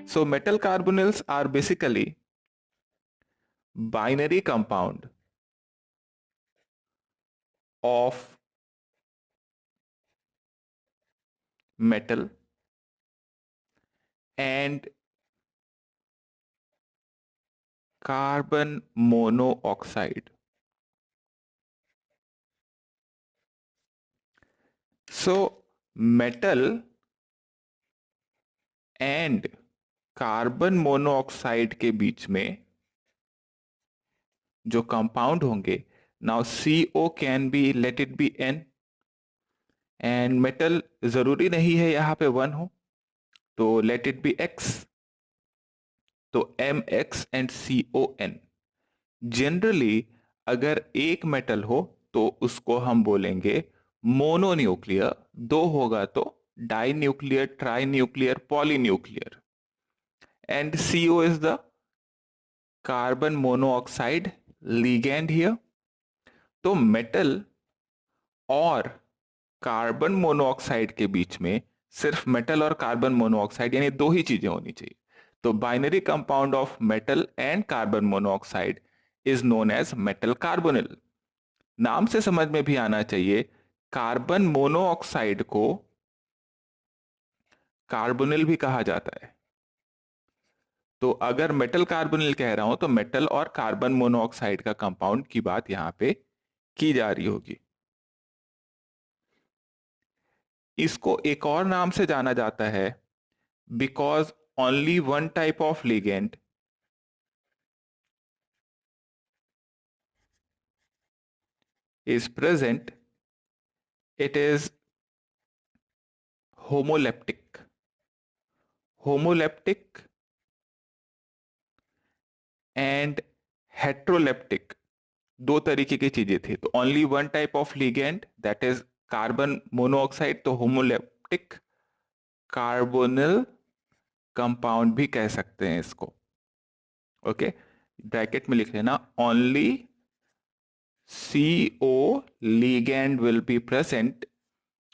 So metal carbonyls are basically binary compound of metal and carbon monoxide. So metal and carbon monoxide के बीच में जो compound होंगे, now CO can be, let it be N, and metal जरूरी नहीं है यहां पे 1 हो, तो लेट इट बी X, तो MX एंड CON। जनरली अगर एक मेटल हो तो उसको हम बोलेंगे मोनोन्यूक्लियर, दो होगा तो dinuclear, trinuclear, polynuclear, and CO is the carbon monoxide ligand here. तो मेटल और कार्बन मोनोऑक्साइड के बीच में सिर्फ मेटल और कार्बन मोनोऑक्साइड यानी दो ही चीजें होनी चाहिए। तो binary compound of metal and carbon monoxide is known as metal carbonyl. नाम से समझ में भी आना चाहिए, कार्बन मोनोऑक्साइड को कार्बोनिल भी कहा जाता है। तो अगर मेटल कार्बोनिल कह रहा हूं तो मेटल और कार्बन मोनोऑक्साइड का कंपाउंड की बात यहां पे की जा रही होगी। इसको एक और नाम से जाना जाता है, because only one type of ligand is present, it is homoleptic. Homoleptic and heteroleptic दो तरीके की चीजें थी। तो only one type of ligand that is carbon monoxide, तो होमोलेप्टिक कार्बोनिल कंपाउंड भी कह सकते हैं इसको। ओके, ब्रैकेट में लिख लेना, only CO ligand will be present,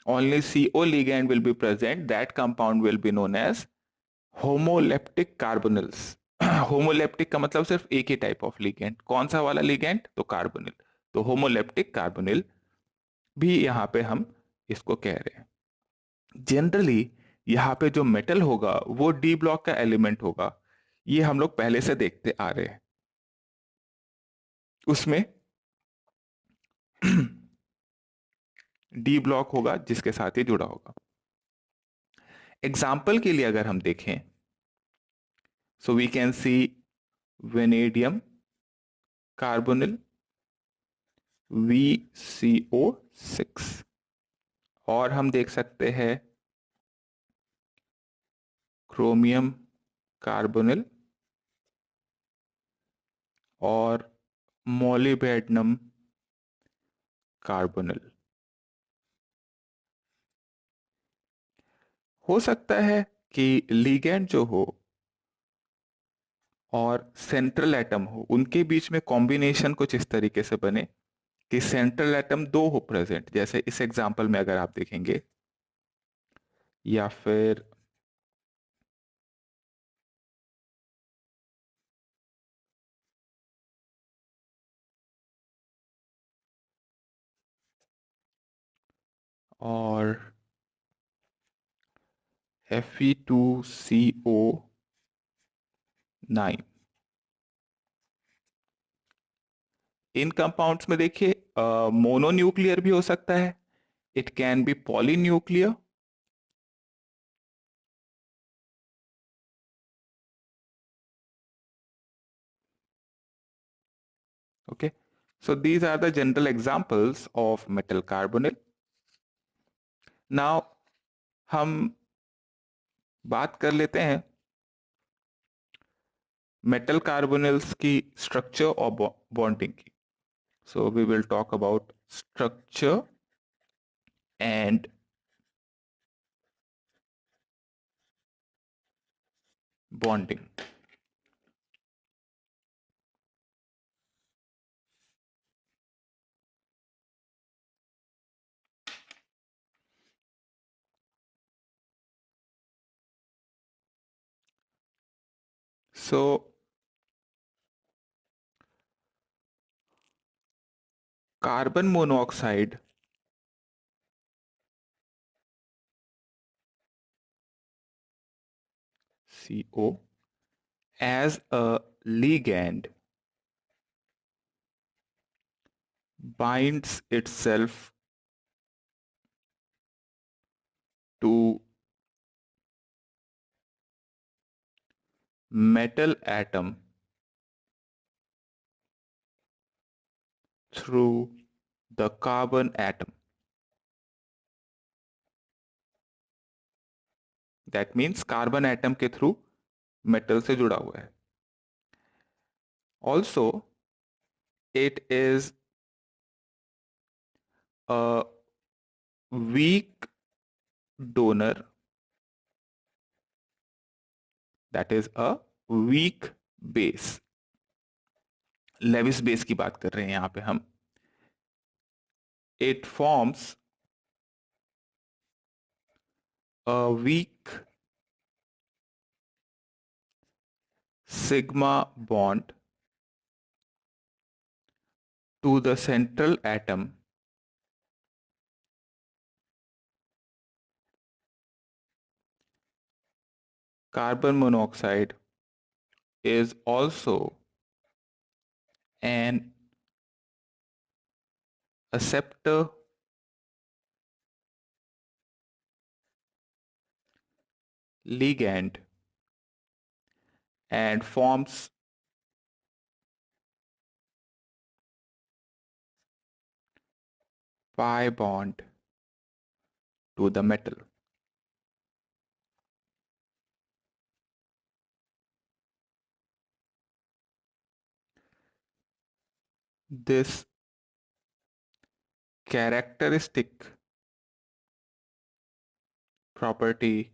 only CO ligand will be present, that compound will be known as homoleptic carbonyls. Homoleptic का मतलब सिर्फ एक ही टाइप ऑफ लिगेंड, कौन सा वाला लिगेंड, तो कार्बोनिल। तो होमोलेप्टिक कार्बोनिल भी यहां पे हम इसको कह रहे हैं। जनरली यहां पे जो मेटल होगा वो डी ब्लॉक का एलिमेंट होगा, ये हम लोग पहले से देखते आ रहे हैं। उसमें डी ब्लॉक होगा जिसके साथ ही जुड़ा होगा। एग्जाम्पल के लिए अगर हम देखें, so we can see vanadium carbonyl VCO6, और हम देख सकते हैं क्रोमियम कार्बोनिल और मोलिबेडनम कार्बोनिल। हो सकता है कि लिगेंड जो हो और सेंट्रल एटम हो, उनके बीच में कॉम्बिनेशन कुछ इस तरीके से बने कि सेंट्रल एटम दो हो प्रेजेंट, जैसे इस एग्जांपल में अगर आप देखेंगे, या फिर और Fe2CO9, इन कंपाउंड्स में देखिए मोनोन्यूक्लियर भी हो सकता है, it can be polynuclear, okay, so these are the general examples of metal carbonyl. Now हम बात कर लेते हैं मेटल कार्बोनिल्स की स्ट्रक्चर और बॉन्डिंग की। So we will talk about structure and bonding. So carbon monoxide CO as a ligand binds itself to metal atom through the carbon atom. That means carbon atom के through metal से जुड़ा हुआ है. Also, it is a weak donor, that is a weak base. Lewis base की बात कर रहे हैं यहां पे हम. It forms a weak sigma bond to the central atom carbon monoxide is also an acceptor ligand and forms pi bond to the metal. This characteristic property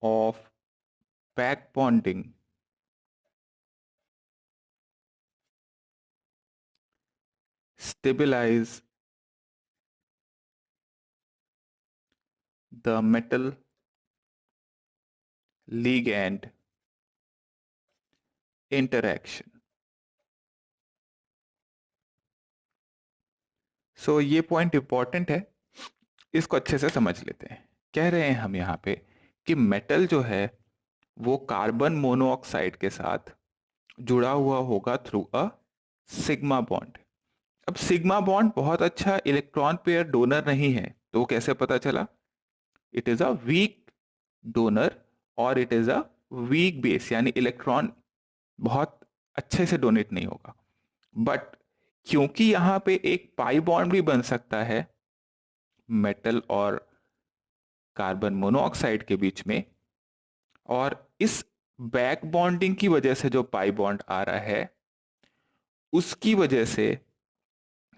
of back bonding stabilize the metal ligand interaction. सो ये point important है, इसको अच्छे से समझ लेते हैं. कह रहे हैं हम यहाँ पे कि मेटल जो है वो कार्बन मोनोऑक्साइड के साथ जुड़ा हुआ होगा थ्रू अ सिग्मा बॉन्ड. अब सिग्मा बॉन्ड बहुत अच्छा इलेक्ट्रॉन पेयर डोनर नहीं है, तो कैसे पता चला? It is a weak donor और it is a weak base, यानी इलेक्ट्रॉन बहुत अच्छे से डोनेट नहीं होगा. बट क्योंकि यहां पे एक पाई बॉन्ड भी बन सकता है मेटल और कार्बन मोनोऑक्साइड के बीच में, और इस बैक बॉन्डिंग की वजह से जो पाई बॉन्ड आ रहा है उसकी वजह से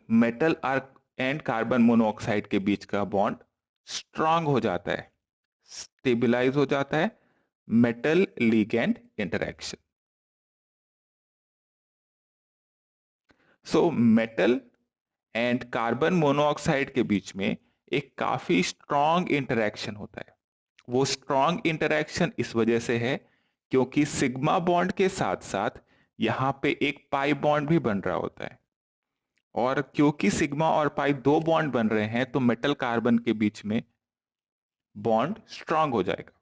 metal arc and carbon monoxide के बीच का बॉन्ड स्ट्रांग हो जाता है, स्टेबलाइज हो जाता है. Metal ligand interaction. So metal and carbon monoxide के बीच में एक काफी स्ट्रांग इंटरेक्शन होता है. वो स्ट्रांग इंटरेक्शन इस वजह से है क्योंकि सिग्मा बॉन्ड के साथ साथ यहां पे एक पाई बॉन्ड भी बन रहा होता है, और क्योंकि सिग्मा और पाई दो बॉन्ड बन रहे हैं तो मेटल कार्बन के बीच में बॉन्ड स्ट्रांग हो जाएगा.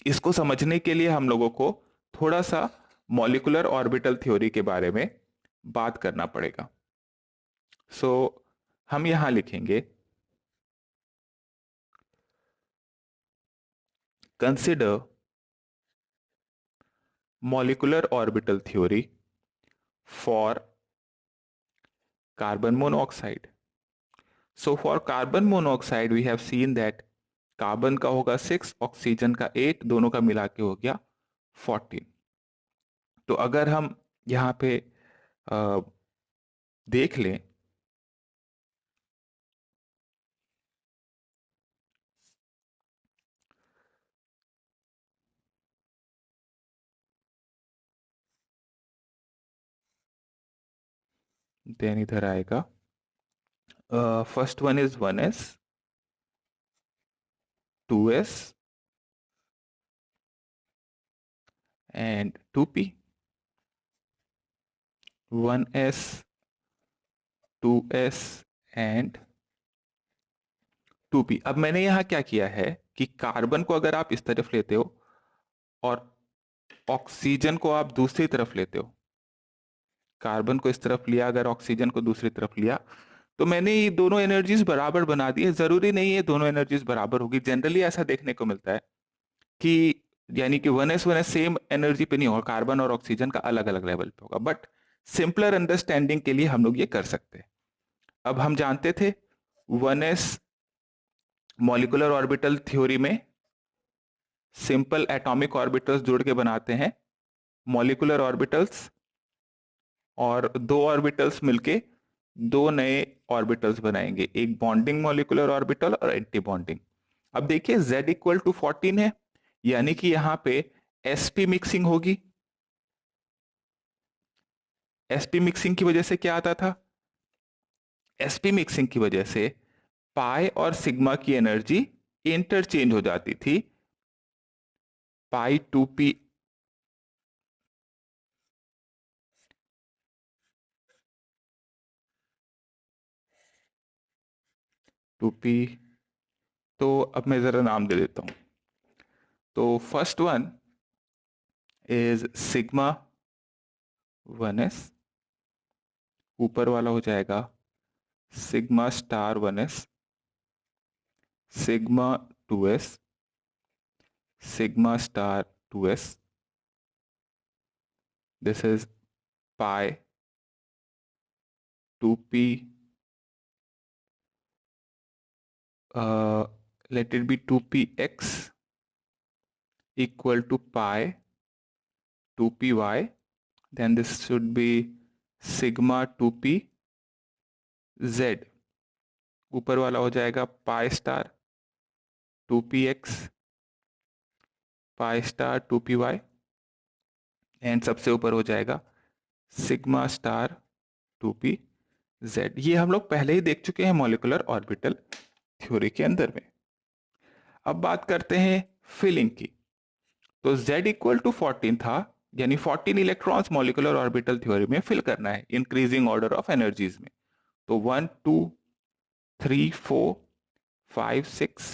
इसको समझने के लिए हम लोगों को थोड़ा सा मॉलिक्यूलर ऑर्बिटल थ्योरी के बारे में बात करना पड़ेगा. सो हम यहां लिखेंगे consider molecular orbital theory for carbon monoxide. So for carbon monoxide we have seen that carbon का होगा 6, ऑक्सीजन का 8, दोनों का मिला के हो गया 14. तो अगर हम यहाँ पे देख लें देन इधर आएगा first one is 1s, 2s, and 2p, 1s, 2s and 2p। अब मैंने यहां क्या किया है कि कार्बन को अगर आप इस तरफ लेते हो और ऑक्सीजन को आप दूसरी तरफ लेते हो, कार्बन को इस तरफ लिया, अगर ऑक्सीजन को दूसरी तरफ लिया, तो मैंने ये दोनों एनर्जीज बराबर बना दी है। जरूरी नहीं है दोनों एनर्जीज बराबर होगी, जनरली ऐसा देखने को मिलता है कि यानी कि 1s सेम एनर्जी पे नहीं होगा, कार्बन और ऑक्सीजन का अलग अलग लेवल पे होगा। बट सिंपलर अंडरस्टैंडिंग के लिए हम लोग ये कर सकते हैं। अब हम जानते थे 1s मॉलिक्यूलर ऑर्बिटल थ्योरी में सिंपल एटॉमिक ऑर्बिटल्स जोड़ के बनाते हैं मॉलिक्यूलर ऑर्बिटल्स, और दो ऑर्बिटल्स मिलके दो नए ऑर्बिटल्स बनाएंगे, एक बॉन्डिंग मॉलिक्यूलर ऑर्बिटल और एंटी बॉन्डिंग। अब देखिए z इक्वल टू 14 है, यानी कि यहां पे sp मिक्सिंग होगी। sp मिक्सिंग की वजह से क्या आता था, sp मिक्सिंग की वजह से पाई और सिग्मा की एनर्जी इंटरचेंज हो जाती थी। पाई 2p, तो अब मैं जरा नाम दे देता हूं। तो first one is sigma 1s, ऊपर वाला हो जाएगा sigma star 1s, sigma 2s, sigma star 2s, this is pi 2p, let it be 2px equal to pi 2py, then this should be sigma 2p z, ऊपर वाला हो जाएगा पाई star 2px, pi star 2py, and सबसे ऊपर हो जाएगा sigma star 2p z। ये हम लोग पहले ही देख चुके हैं मॉलिक्यूलर ऑर्बिटल थ्योरी के अंदर में। अब बात करते हैं फिलिंग की। तो z इक्वल टू 14 था, यानी 14 इलेक्ट्रॉन्स मॉलिक्यूलर ऑर्बिटल थ्योरी में फिल करना है इंक्रीजिंग ऑर्डर ऑफ एनर्जीज में। तो 1 2 3 4 5 6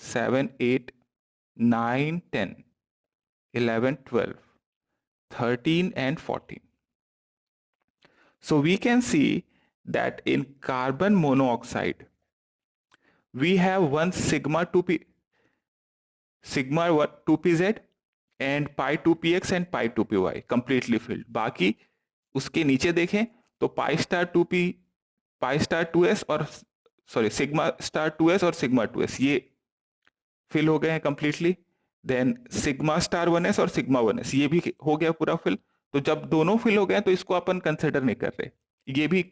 7 8 9 10 11 12 13 and 14. So we can see that in carbon monoxide we have one sigma 2p, sigma 1 2pz and pi 2px and pi 2py completely filled। बाकी उसके नीचे देखें तो pi star 2p, pi star 2s और sorry sigma star 2s और sigma 2s ये fill हो गए हैं completely. Then sigma star 1s और सिग्मा 1s ये भी हो गया पूरा फिल। तो जब दोनों फिल हो गए तो इसको अपन कंसिडर नहीं कर रहे, ये भी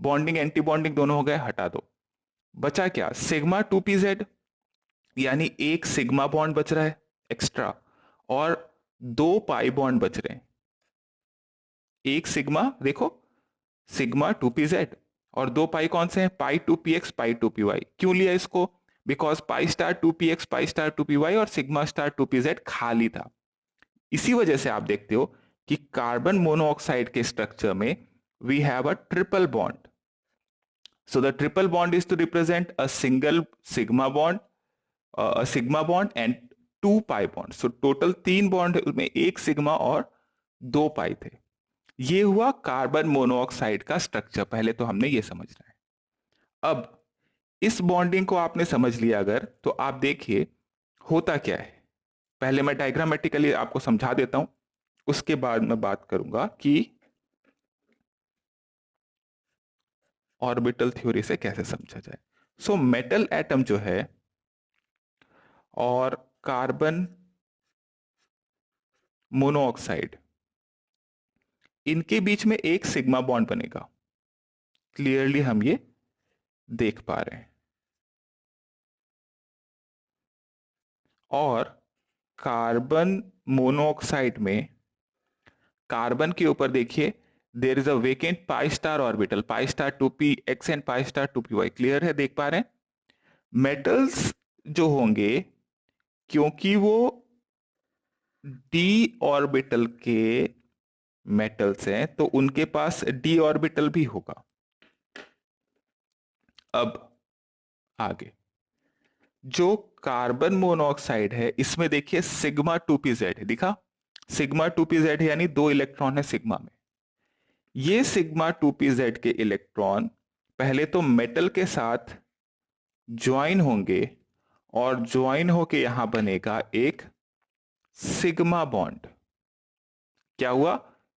बॉन्डिंग एंटी बॉन्डिंग दोनों हो गए, हटा दो। बचा क्या, सिग्मा 2pz, यानी एक सिग्मा बॉन्ड बच रहा है एक्स्ट्रा और दो पाई बॉन्ड बच रहे हैं। एक सिग्मा देखो, सिग्मा 2pz और दो पाई कौन से हैं, पाई 2px पाई 2py। क्यों लिया इसको, because pi star 2px pi star 2py और सिग्मा स्टार 2pz खाली था। इसी वजह से आप देखते हो कि कार्बन मोनोऑक्साइड के स्ट्रक्चर में we have a triple bond. So the triple bond is to represent a single sigma bond, sigma bond and two pi bond. So total तीन बॉन्ड में एक सिग्मा और दो पाई थे। ये हुआ कार्बन मोनोऑक्साइड का स्ट्रक्चर, पहले तो हमने ये समझना है। अब इस बॉन्डिंग को आपने समझ लिया अगर, तो आप देखिए होता क्या है। पहले मैं डायग्रामेटिकली आपको समझा देता हूं, उसके बाद मैं बात करूंगा कि ऑर्बिटल थ्योरी से कैसे समझा जाए। सो मेटल एटम जो है और कार्बन मोनोऑक्साइड, इनके बीच में एक सिग्मा बॉन्ड बनेगा, क्लियरली हम ये देख पा रहे हैं। और कार्बन मोनोऑक्साइड में कार्बन के ऊपर देखिए there is a vacant pi star orbital, pi star 2px and pi star 2py। Clear है, देख पा रहे हैं। मेटल्स जो होंगे, क्योंकि वो डी ऑर्बिटल के मेटल्स हैं तो उनके पास डी ऑर्बिटल भी होगा। अब आगे जो कार्बन मोनोऑक्साइड है इसमें देखिए सिग्मा 2p z है, दिखा सिग्मा 2p z है, यानी 2 इलेक्ट्रॉन है सिग्मा में। ये सिग्मा 2p z के इलेक्ट्रॉन पहले तो मेटल के साथ ज्वाइन होंगे और ज्वाइन होके यहां बनेगा एक सिग्मा बॉन्ड। क्या हुआ?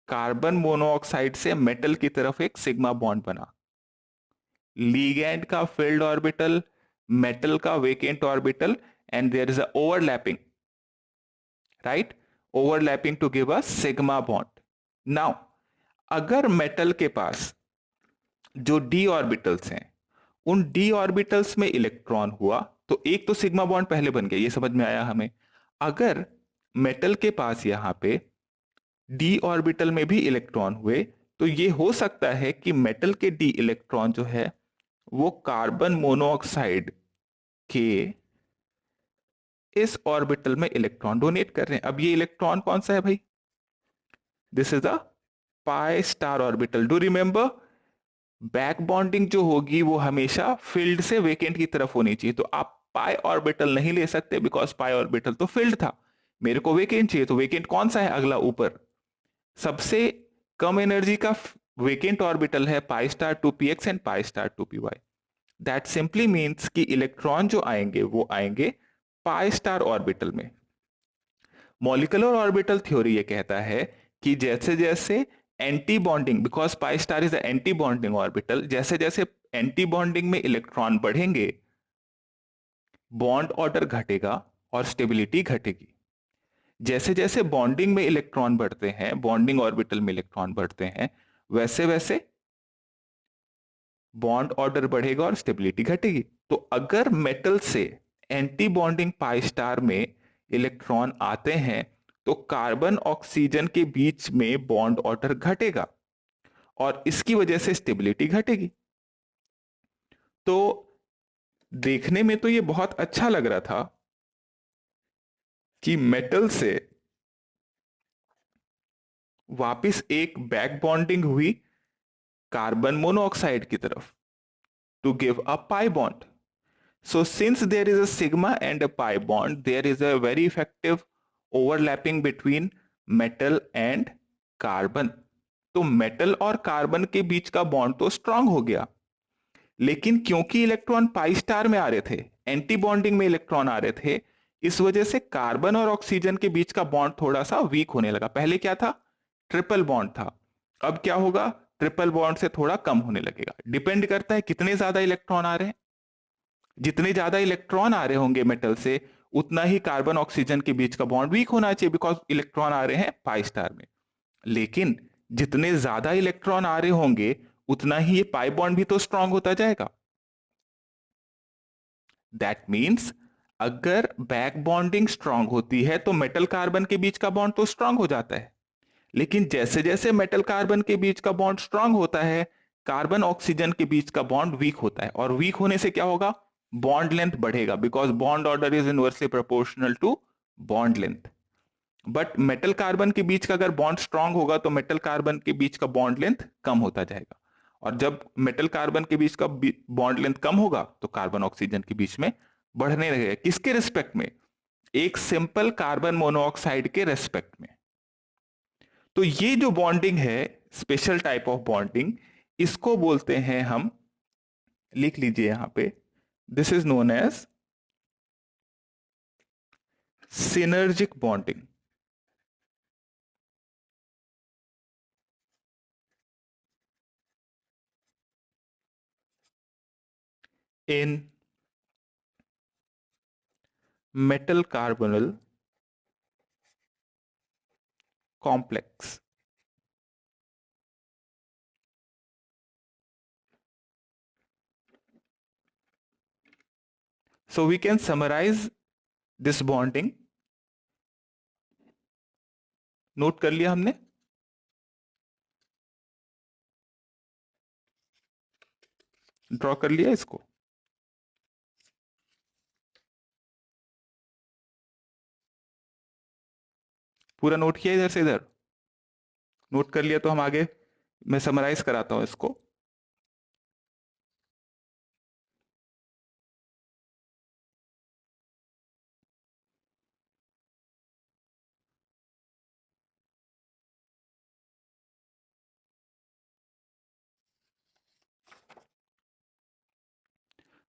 कार्बन मोनोऑक्साइड से मेटल की तरफ एक सिग्मा बॉन्ड बना। लीगैंड का फील्ड ऑर्बिटल, मेटल का vacant orbital, and there is a overlapping, right, overlapping to give a sigma bond. Now अगर मेटल के पास जो डी ऑर्बिटल्स हैं उन डी ऑर्बिटल्स में इलेक्ट्रॉन हुआ तो एक तो सिग्मा बॉन्ड पहले बन गया, ये समझ में आया हमें। अगर मेटल के पास यहां पे डी ऑर्बिटल में भी इलेक्ट्रॉन हुए तो ये हो सकता है कि मेटल के डी इलेक्ट्रॉन जो है वो कार्बन मोनोऑक्साइड के इस ऑर्बिटल में इलेक्ट्रॉन डोनेट कर रहे हैं। अब ये इलेक्ट्रॉन कौन सा है भाई? This is the pi star orbital. Do remember, back bonding जो होगी वो हमेशा फील्ड से वेकेंट की तरफ होनी चाहिए। तो आप पाई ऑर्बिटल नहीं ले सकते बिकॉज पाई ऑर्बिटल तो फील्ड था, मेरे को वेकेंट चाहिए। तो वेकेंट कौन सा है अगला ऊपर? सबसे कम एनर्जी का वेकेंट ऑर्बिटल है pi star 2p x and pi star 2p y। That simply means कि इलेक्ट्रॉन जो आएंगे वो आएंगे पाई स्टार ऑर्बिटल में। मॉलिक्यूलर ऑर्बिटल थ्योरी ये कहता है कि जैसे जैसे anti bonding, because pi star is anti bonding orbital, जैसे जैसे एंटी बॉन्डिंग में इलेक्ट्रॉन बढ़ेंगे बॉन्ड ऑर्डर घटेगा और स्टेबिलिटी घटेगी। जैसे जैसे बॉन्डिंग में इलेक्ट्रॉन बढ़ते हैं, बॉन्डिंग ऑर्बिटल में इलेक्ट्रॉन बढ़ते हैं, वैसे वैसे बॉन्ड ऑर्डर बढ़ेगा और स्टेबिलिटी घटेगी। तो अगर मेटल से एंटी बॉन्डिंग पाई स्टार में इलेक्ट्रॉन आते हैं तो कार्बन ऑक्सीजन के बीच में बॉन्ड ऑर्डर घटेगा और इसकी वजह से स्टेबिलिटी घटेगी। तो देखने में तो ये बहुत अच्छा लग रहा था कि मेटल से वापस एक बैक बॉन्डिंग हुई कार्बन मोनोऑक्साइड की तरफ to give a pi bond. So since there is a sigma and a pi bond, there is a very effective overlapping between metal and carbon. तो मेटल और carbon के बीच का bond तो strong हो गया, लेकिन क्योंकि इलेक्ट्रॉन पाई स्टार में आ रहे थे, एंटी बॉन्डिंग में इलेक्ट्रॉन आ रहे थे, इस वजह से कार्बन और ऑक्सीजन के बीच का बॉन्ड थोड़ा सा वीक होने लगा। पहले क्या था? ट्रिपल बॉन्ड था। अब क्या होगा? ट्रिपल बॉन्ड से थोड़ा कम होने लगेगा। डिपेंड करता है कितने ज्यादा इलेक्ट्रॉन आ रहे हैं। जितने ज्यादा इलेक्ट्रॉन आ रहे होंगे मेटल से उतना ही कार्बन ऑक्सीजन के बीच का बॉन्ड वीक होना चाहिए, बिकॉज इलेक्ट्रॉन आ रहे हैं पाई स्टार में। लेकिन जितने ज्यादा इलेक्ट्रॉन आ रहे होंगे उतना ही ये पाई बॉन्ड भी तो स्ट्रांग होता जाएगा। दैट मीन्स अगर बैक बॉन्डिंग स्ट्रांग होती है तो मेटल कार्बन के बीच का बॉन्ड तो स्ट्रांग हो जाता है। लेकिन जैसे जैसे मेटल कार्बन के बीच का बॉन्ड स्ट्रांग होता है कार्बन ऑक्सीजन के बीच का बॉन्ड वीक होता है, और वीक होने से क्या होगा? बॉन्ड लेंथ बढ़ेगा, because bond order is inversely proportional to bond length. But metal carbon के बीच का अगर बॉन्ड स्ट्रांग होगा तो मेटल कार्बन के बीच का बॉन्ड लेंथ कम होता जाएगा, और जब मेटल कार्बन के बीच का बॉन्ड लेंथ कम होगा तो कार्बन ऑक्सीजन के बीच में बढ़ने लगेगा। किसके रिस्पेक्ट में? एक सिंपल कार्बन मोनोऑक्साइड के रेस्पेक्ट में। तो ये जो बॉन्डिंग है, स्पेशल टाइप ऑफ बॉन्डिंग, इसको बोलते हैं हम, लिख लीजिए यहां पे, this is known as synergic bonding. In metal carbonyl complex. So we can summarize this bonding. Note कर लिया हमने? ड्रॉ कर लिया इसको? पूरा नोट किया इधर से इधर? नोट कर लिया तो हम आगे, मैं समराइज कराता हूं इसको।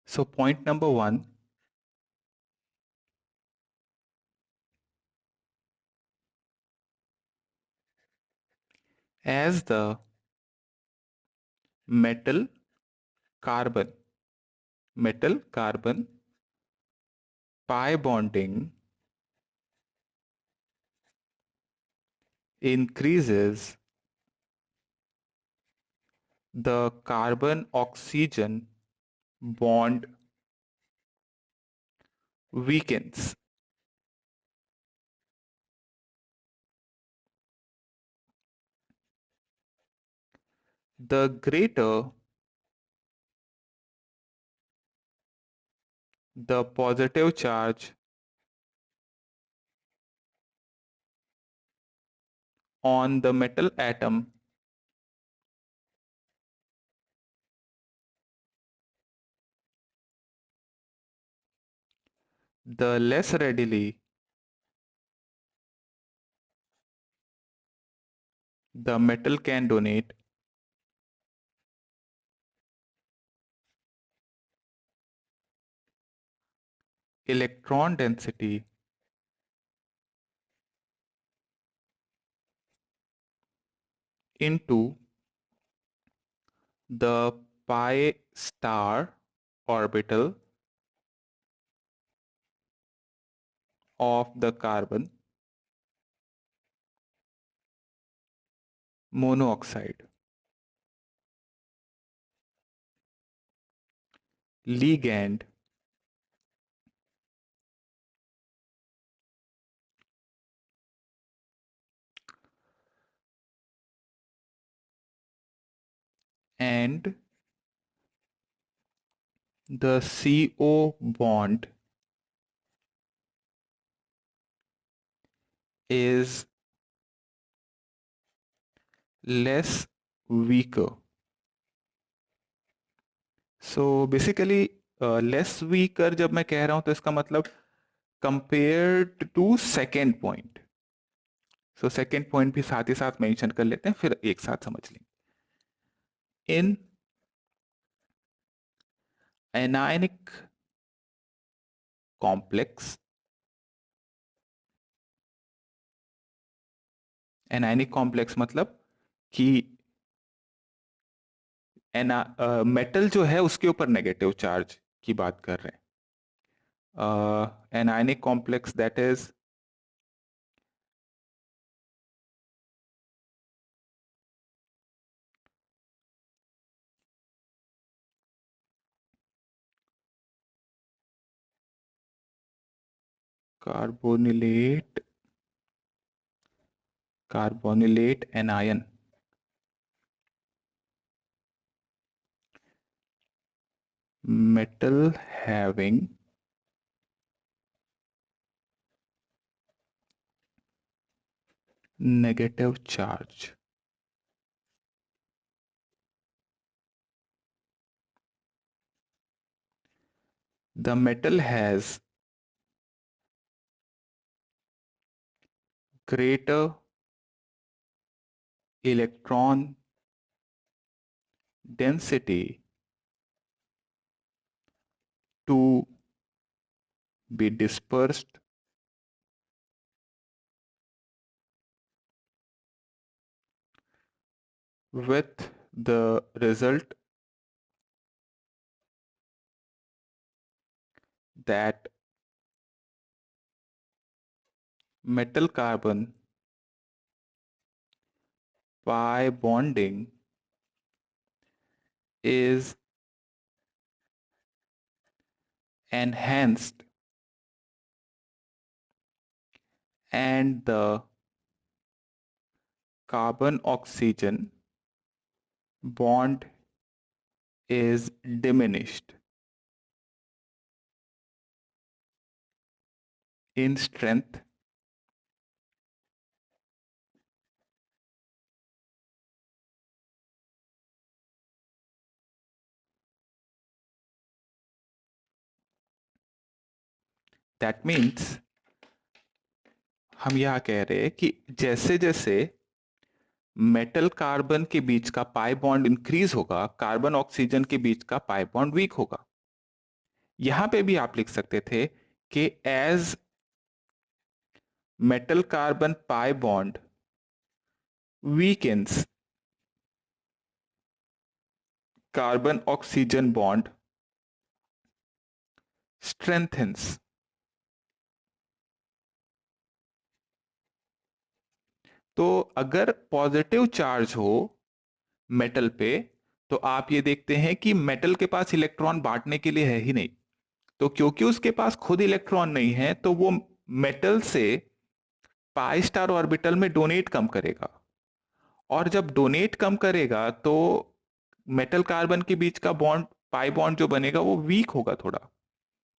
So point number one, as the metal carbon, metal carbon pi bonding increases, the carbon oxygen bond weakens. The greater the positive charge on the metal atom, the less readily the metal can donate electron density into the pi star orbital of the carbon monoxide. Ligand and the CO bond is less weaker. So basically less weaker जब मैं कह रहा हूं तो इसका मतलब compared to second point. So second point भी साथ ही साथ मेंशन कर लेते हैं, फिर एक साथ समझ लेंगे. In anionic complex, anionic complex मतलब कि मेटल जो है उसके ऊपर नेगेटिव चार्ज की बात कर रहे हैं. Anionic complex that is carbonylate, carbonylate anion, metal having negative charge. The metal has greater electron density to be dispersed with the result that metal carbon pi bonding is enhanced and the carbon oxygen bond is diminished in strength that means हम यह कह रहे हैं कि जैसे जैसे metal carbon के बीच का पाई बॉन्ड इंक्रीज होगा, कार्बन ऑक्सीजन के बीच का पाई बॉन्ड वीक होगा। यहां पे भी आप लिख सकते थे कि as metal carbon pi bond weakens, carbon oxygen bond strengthens. तो अगर पॉजिटिव चार्ज हो मेटल पे, तो आप ये देखते हैं कि मेटल के पास इलेक्ट्रॉन बांटने के लिए है ही नहीं। तो क्योंकि उसके पास खुद इलेक्ट्रॉन नहीं है, तो वो मेटल से पाई स्टार ऑर्बिटल में डोनेट कम करेगा। और जब डोनेट कम करेगा तो मेटल कार्बन के बीच का बॉन्ड, पाई बॉन्ड जो बनेगा वो वीक होगा थोड़ा।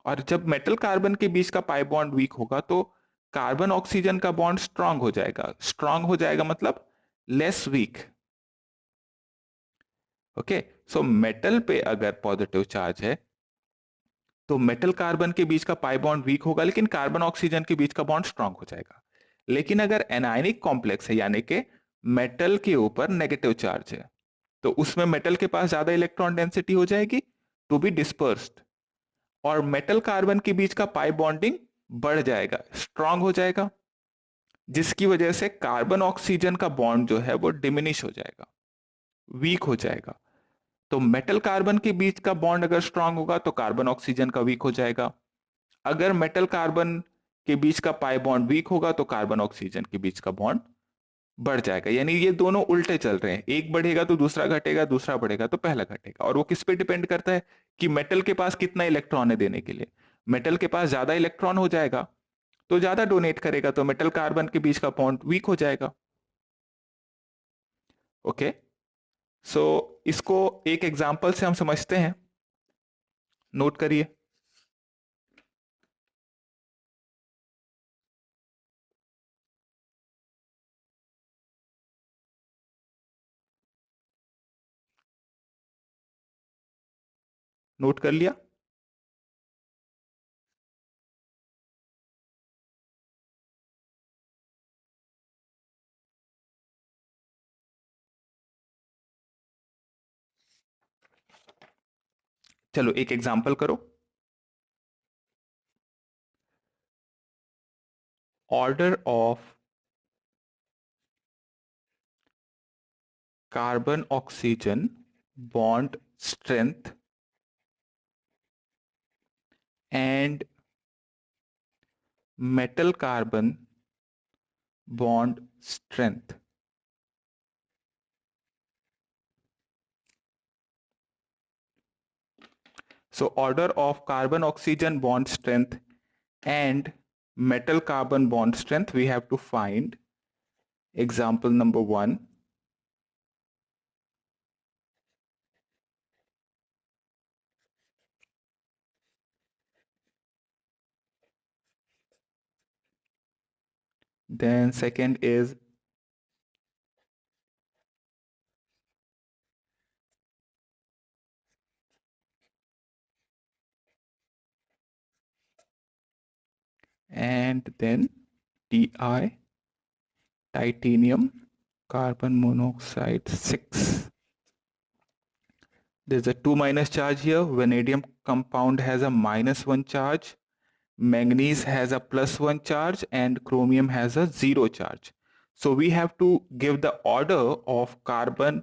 और जब मेटल कार्बन के बीच का पाई बॉन्ड वीक होगा तो कार्बन ऑक्सीजन का बॉन्ड स्ट्रांग हो जाएगा। स्ट्रांग हो जाएगा मतलब less weak. Okay, so metal पे अगर पॉजिटिव चार्ज है तो मेटल कार्बन के बीच का पाई बॉन्ड वीक होगा, लेकिन कार्बन ऑक्सीजन के बीच का बॉन्ड स्ट्रांग हो जाएगा। लेकिन अगर एनायनिक कॉम्प्लेक्स है, यानी कि मेटल के ऊपर नेगेटिव चार्ज है, तो उसमें मेटल के पास ज्यादा इलेक्ट्रॉन डेंसिटी हो जाएगी टू बी डिस्पर्स्ड, और मेटल कार्बन के बीच का पाई बॉन्डिंग बढ़ जाएगा, स्ट्रांग हो जाएगा, जिसकी वजह से कार्बन ऑक्सीजन का बॉन्ड जो है वो डिमिनिश हो जाएगा, वीक हो जाएगा। तो मेटल कार्बन के बीच का बॉन्ड अगर स्ट्रांग होगा तो कार्बन ऑक्सीजन का वीक हो जाएगा। अगर मेटल कार्बन के बीच का पाई बॉन्ड वीक होगा तो कार्बन ऑक्सीजन के बीच का बॉन्ड बढ़ जाएगा। यानी ये दोनों उल्टे चल रहे हैं, एक बढ़ेगा तो दूसरा घटेगा, दूसरा बढ़ेगा तो पहला घटेगा। और वो किस पे डिपेंड करता है कि मेटल के पास कितना इलेक्ट्रॉन है देने के लिए। मेटल के पास ज्यादा इलेक्ट्रॉन हो जाएगा तो ज्यादा डोनेट करेगा, तो मेटल कार्बन के बीच का बॉन्ड वीक हो जाएगा। ओके, सो इसको एक एग्जांपल से हम समझते हैं, नोट करिए। नोट कर लिया? चलो एक एग्जांपल करो। Order of carbon oxygen bond strength and metal carbon bond strength. So order of carbon oxygen bond strength and metal carbon bond strength we have to find. Example number 1. Then second is and then Ti, titanium carbon monoxide 6. There's a 2- charge here. Vanadium compound has a -1 charge. Manganese has a +1 charge and chromium has a 0 charge. So we have to give the order of carbon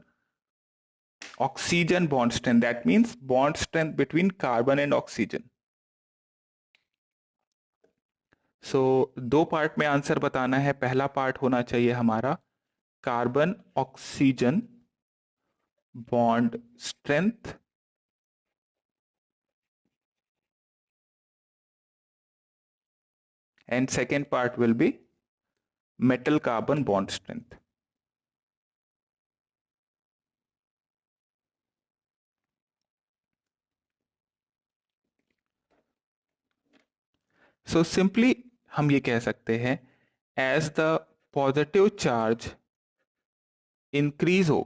oxygen bond strength. That means bond strength between carbon and oxygen. So दो part में answer बताना है। पहला part होना चाहिए हमारा carbon oxygen bond strength and second part will be metal carbon bond strength. So simply हम ये कह सकते हैं as the positive charge increase हो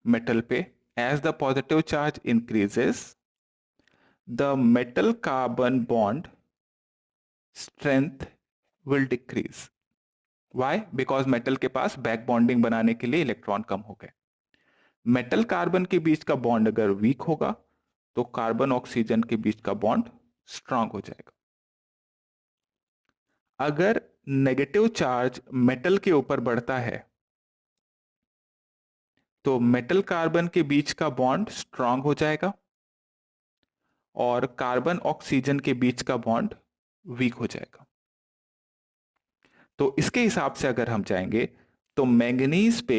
मेटल पे, as the positive charge increases the metal carbon bond strength will decrease. Why? Because metal के पास back bonding बनाने के लिए इलेक्ट्रॉन कम हो गए। मेटल कार्बन के बीच का बॉन्ड अगर वीक होगा तो कार्बन ऑक्सीजन के बीच का बॉन्ड स्ट्रांग हो जाएगा। अगर नेगेटिव चार्ज मेटल के ऊपर बढ़ता है तो मेटल कार्बन के बीच का बॉन्ड स्ट्रांग हो जाएगा और कार्बन ऑक्सीजन के बीच का बॉन्ड वीक हो जाएगा। तो इसके हिसाब से अगर हम जाएंगे तो मैंगनीज पे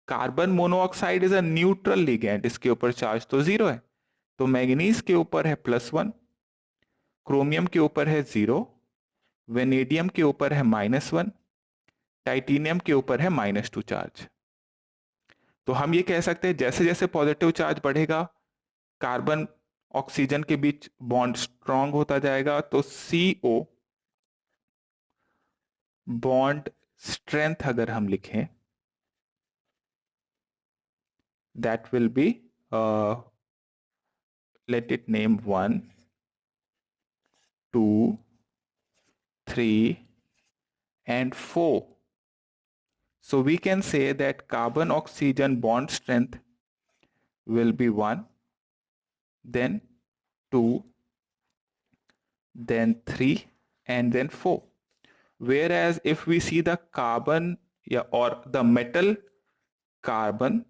carbon monoxide is a neutral ligand, इसके ऊपर चार्ज तो जीरो है, तो मैंगनीज के ऊपर है +1, क्रोमियम के ऊपर है 0, वेनेडियम के ऊपर है -1, टाइटेनियम के ऊपर है -2 चार्ज। तो हम ये कह सकते हैं जैसे जैसे पॉजिटिव चार्ज बढ़ेगा कार्बन ऑक्सीजन के बीच बॉन्ड स्ट्रांग होता जाएगा, तो CO बॉन्ड स्ट्रेंथ अगर हम लिखें that will be let it name 1, 2, 3 and 4. So we can say that carbon oxygen bond strength will be 1, then 2, then 3 and then 4. Whereas if we see the carbon or the metal carbon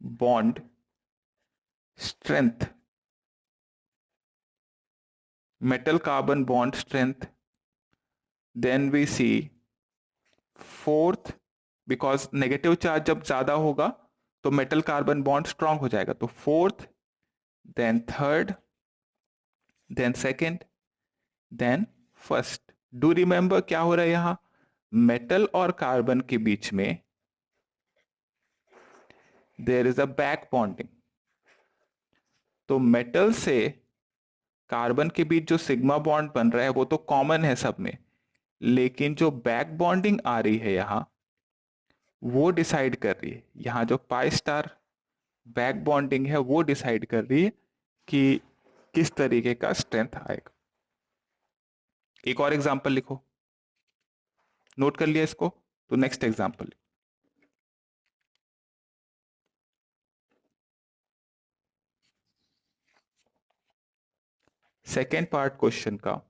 bond strength, metal carbon bond strength, then we see fourth, because negative charge जब ज्यादा होगा तो metal carbon bond strong हो जाएगा, तो fourth, then third, then second, then first. Do remember क्या हो रहा है यहां, मेटल और कार्बन के बीच में there is a back bonding. तो मेटल से कार्बन के बीच जो सिग्मा बॉन्ड बन रहा है वो तो कॉमन है सब में, लेकिन जो बैक बॉन्डिंग आ रही है यहां वो डिसाइड कर रही है, यहां जो पाई स्टार बैक बॉन्डिंग है वो डिसाइड कर रही है कि किस तरीके का स्ट्रेंथ आएगा। एक और एग्जांपल लिखो, नोट कर लिया इसको, तो next example. Second part question का,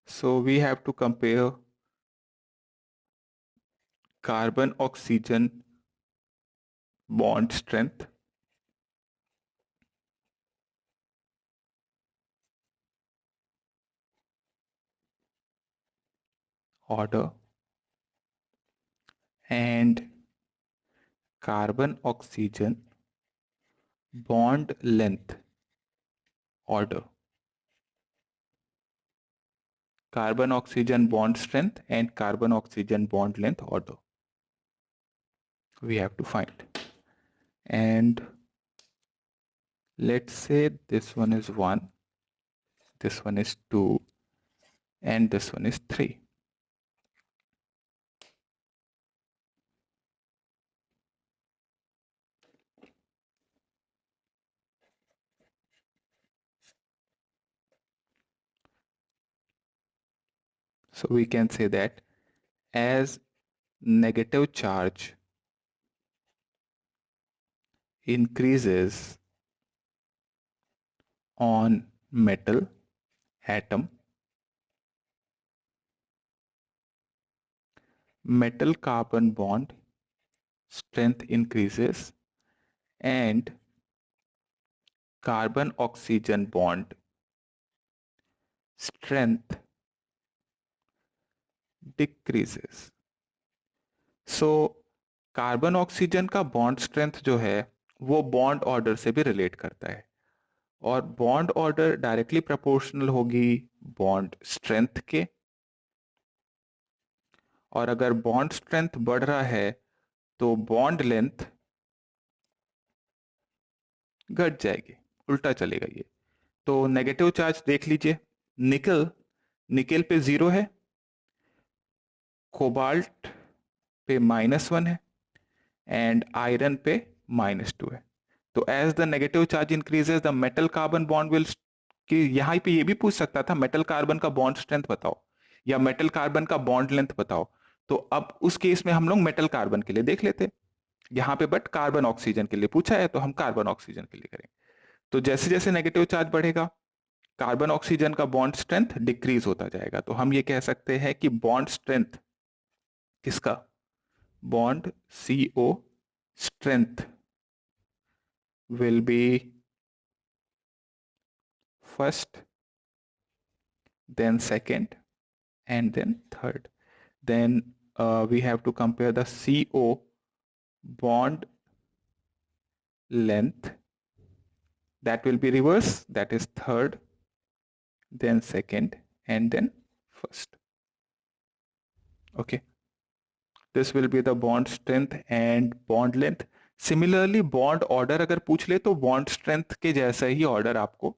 so we have to compare carbon oxygen bond strength, order, and carbon oxygen bond length, order. Carbon oxygen bond strength and carbon oxygen bond length order we have to find. And let's say this one is 1, this one is 2 and this one is 3. So we can say that as negative charge increases on metal atom, metal carbon bond strength increases and carbon oxygen bond strength decreases. So carbon oxygen का bond strength जो है वो bond order से भी relate करता है, और bond order directly proportional होगी बॉन्ड स्ट्रेंथ के, और अगर बॉन्ड स्ट्रेंथ बढ़ रहा है तो बॉन्ड लेंथ घट जाएगी, उल्टा चलेगा ये। तो नेगेटिव चार्ज देख लीजिए, निकल निकल पे 0 है, कोबाल्ट पे -1 है एंड आयरन पे -2 है। तो as the negative charge increases the metal carbon bond will, कि यहाँ पे ये भी पूछ सकता था मेटल कार्बन का बॉन्ड स्ट्रेंथ बताओ या मेटल कार्बन का बॉन्ड लेंथ बताओ, तो अब उस केस में हम लोग मेटल कार्बन के लिए देख लेते यहाँ पे, बट कार्बन ऑक्सीजन के लिए पूछा है तो हम कार्बन ऑक्सीजन के लिए करेंगे। तो जैसे जैसे नेगेटिव चार्ज बढ़ेगा कार्बन ऑक्सीजन का बॉन्ड स्ट्रेंथ डिक्रीज होता जाएगा। तो हम ये कह सकते हैं कि बॉन्ड स्ट्रेंथ किसका, bond CO strength will be first, then second, and then third. Then we have to compare the CO bond length, that will be reverse, that is third, then second, and then first. Okay, this will be the bond strength and bond length. Similarly bond order अगर पूछ ले तो bond strength के जैसा ही order आपको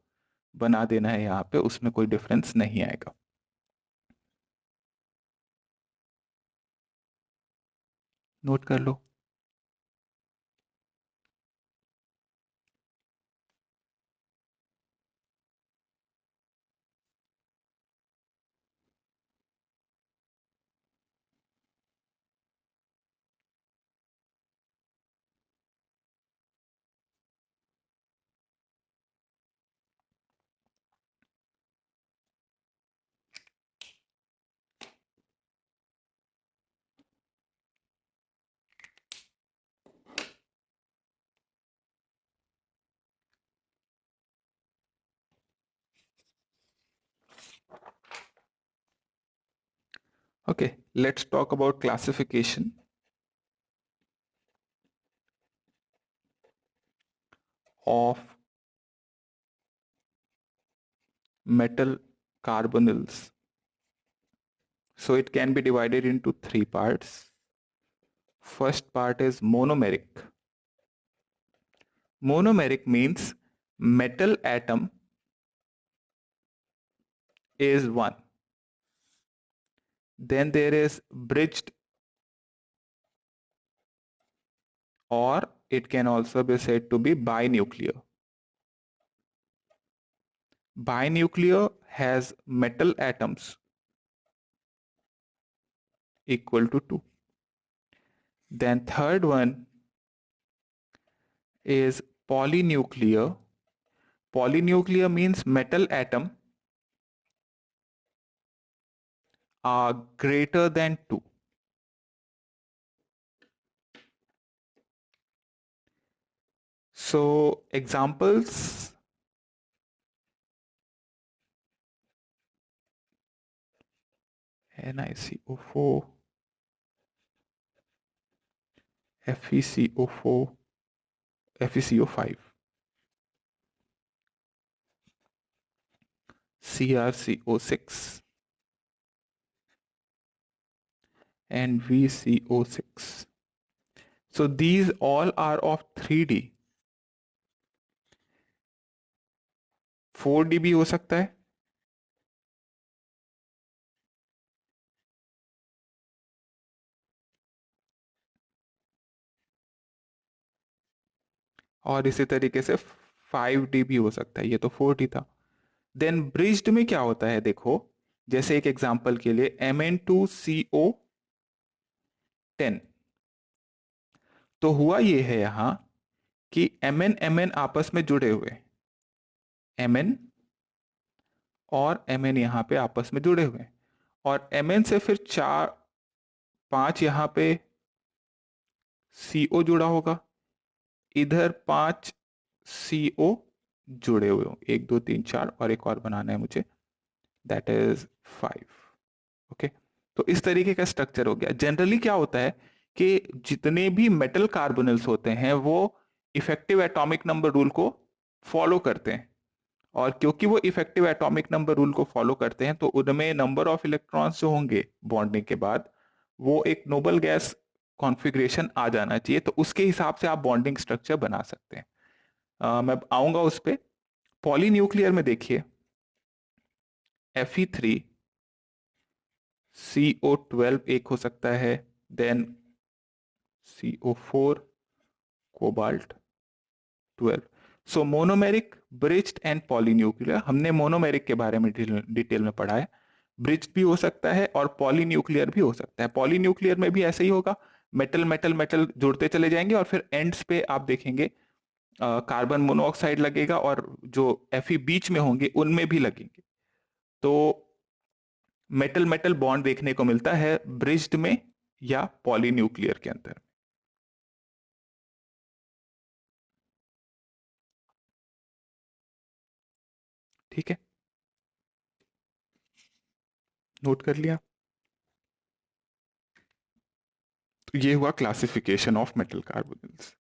बना देना है यहाँ पे, उसमें कोई डिफरेंस नहीं आएगा। नोट कर लो। Okay, let's talk about classification of metal carbonyls. So it can be divided into 3 parts. First part is monomeric. Monomeric means metal atom is 1. Then there is bridged, or it can also be said to be binuclear. Binuclear has metal atoms equal to 2. Then third one is polynuclear. Polynuclear means metal atom are greater than 2. So examples, NiCO4, FeCO4, FeCO5, CrCO6, and VCO6. So these all are of 3D. 4D भी हो सकता है, और इसी तरीके से 5D भी हो सकता है, ये तो 4D था। देन ब्रिज्ड में क्या होता है देखो, जैसे एक एग्जांपल के लिए Mn2CO10, तो हुआ ये है यहां कि Mn आपस में जुड़े हुए, Mn और Mn यहां पे आपस में जुड़े हुए, और Mn से फिर 5 यहां पे CO जुड़ा होगा, इधर 5 CO जुड़े हुए हो, 1 2 3 4, और एक और बनाना है मुझे, दैट इज 5। ओके, तो इस तरीके का स्ट्रक्चर हो गया। जनरली क्या होता है कि जितने भी मेटल कार्बोनिल्स होते हैं वो इफेक्टिव एटॉमिक नंबर रूल को फॉलो करते हैं, और क्योंकि वो इफेक्टिव एटॉमिक नंबर रूल को फॉलो करते हैं तो उनमें नंबर ऑफ इलेक्ट्रॉन्स जो होंगे बॉन्डिंग के बाद वो एक नोबल गैस कॉन्फ़िगरेशन आ जाना चाहिए, तो उसके हिसाब से आप बॉन्डिंग स्ट्रक्चर बना सकते हैं। मैं आऊंगा उस पर। पॉलीन्यूक्लियर में देखिए, Fe3 CO12 एक हो सकता है, then CO4 cobalt 12। So monomeric, bridged and polynuclear. हमने मोनोमेरिक के बारे में डिटेल में पढ़ा है। ब्रिज्ड भी हो सकता है और पॉलीन्यूक्लियर भी हो सकता है। पॉलीन्यूक्लियर में भी ऐसे ही होगा, मेटल मेटल मेटल जुड़ते चले जाएंगे और फिर एंड्स पे आप देखेंगे कार्बन मोनोऑक्साइड लगेगा और जो Fe बीच में होंगे उनमें भी लगेंगे। तो मेटल मेटल बॉन्ड देखने को मिलता है ब्रिज्ड में या पॉलीन्यूक्लियर के अंदर। ठीक है, नोट कर लिया। तो ये हुआ क्लासिफिकेशन ऑफ मेटल कार्बोनिल्स।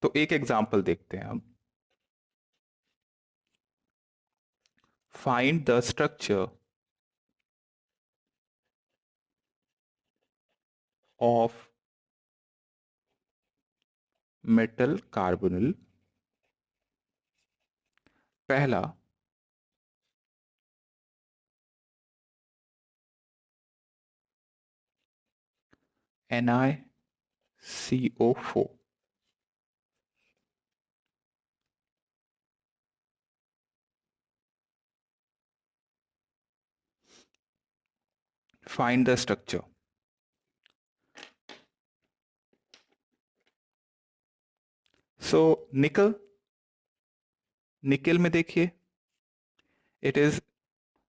तो एक एग्जांपल देखते हैं हम। Find the structure of metal carbonyl. पहला, NiCO4। Find the structure. सो निकल, निकल में देखिए, इट इज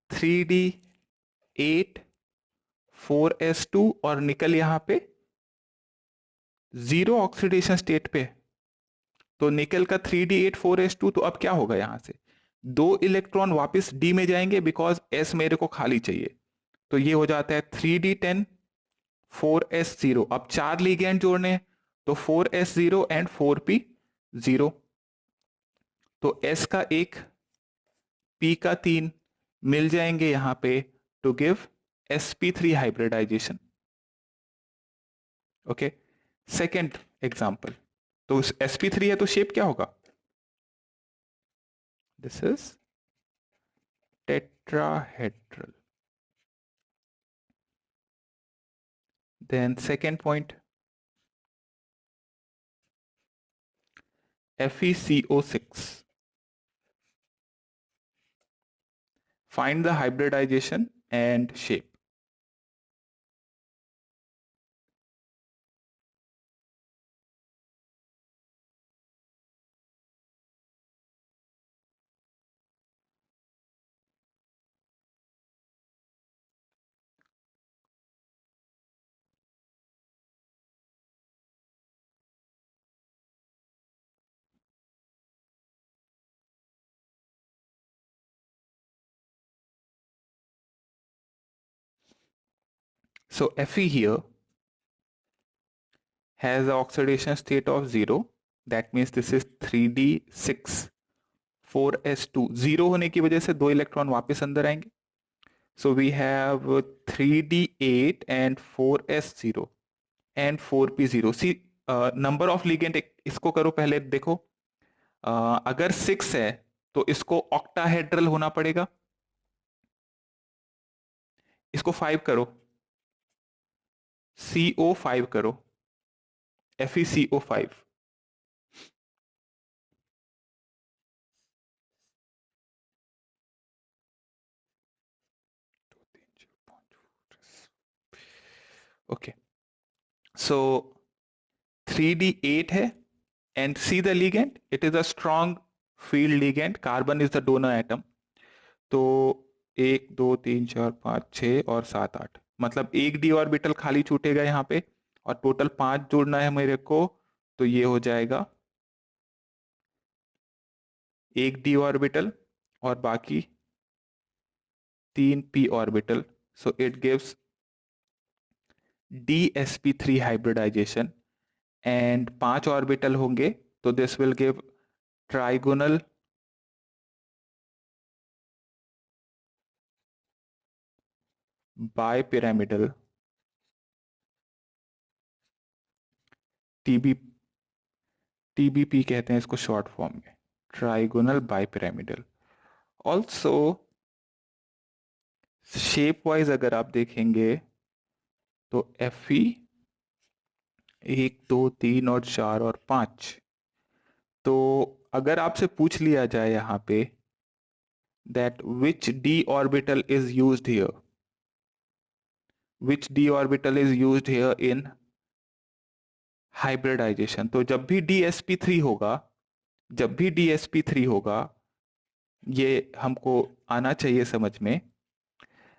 3D8 4s2 और निकल यहां पे जीरो ऑक्सीडेशन स्टेट पे। तो निकल का 3D8 4s2, तो अब क्या होगा, यहां से दो इलेक्ट्रॉन वापस डी में जाएंगे बिकॉज एस मेरे को खाली चाहिए। तो ये हो जाता है 3D10 4s0। अब चार लिगेंड जोड़ने हैं, तो 4s0 एंड 4p0। तो s का एक, p का तीन मिल जाएंगे यहां पे to give sp3 hybridization. Okay, second example. तो sp3 है तो शेप क्या होगा, this is tetrahedral. Then second point, FeCO6। Find the hybridization and shape. So Fe here has the oxidation state of 0. That means this is 3D6 4s2। 0 होने की वजह से दो इलेक्ट्रॉन वापस अंदर आएंगे। So we have 3D8 and 4s0 and 4p0। See, number of ligand इसको करो पहले देखो। अगर 6 है तो इसको ऑक्टाहेड्रल होना पड़ेगा। इसको 5 करो, CO5 करो, FeCO5। ओके, सो 3D8 है and see the ligand, it is a strong field ligand, carbon is the donor atom. तो 1 2 3 4 5 6 और 7 8, मतलब एक डी ऑर्बिटल खाली छूटेगा यहाँ पे और टोटल 5 जोड़ना है मेरे को। तो ये हो जाएगा एक डी ऑर्बिटल और बाकी 3p orbital. So it gives DsP3 hybridization and 5 orbital होंगे So this will give trigonal bipyramidal TB TBP कहते हैं इसको शॉर्ट फॉर्म में, trigonal bipyramidal. Also shape wise अगर आप देखेंगे तो FE 1 2 3 और 4 और 5, तो अगर आपसे पूछ लिया जाए यहाँ पे that which d orbital is used here, which d orbital is used here in hybridization, तो जब भी dsp3 होगा, जब भी dsp3 होगा, ये हमको आना चाहिए समझ में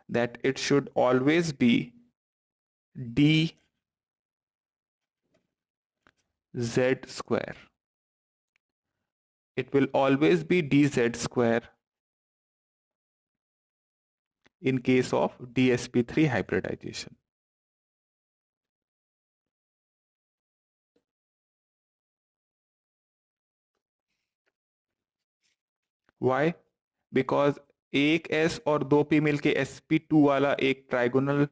that it should always be dz square. It will always be dz square in case of dsp3 hybridization. Why? Because एक S और दो P मिलके sp2 वाला एक ट्राइगोनल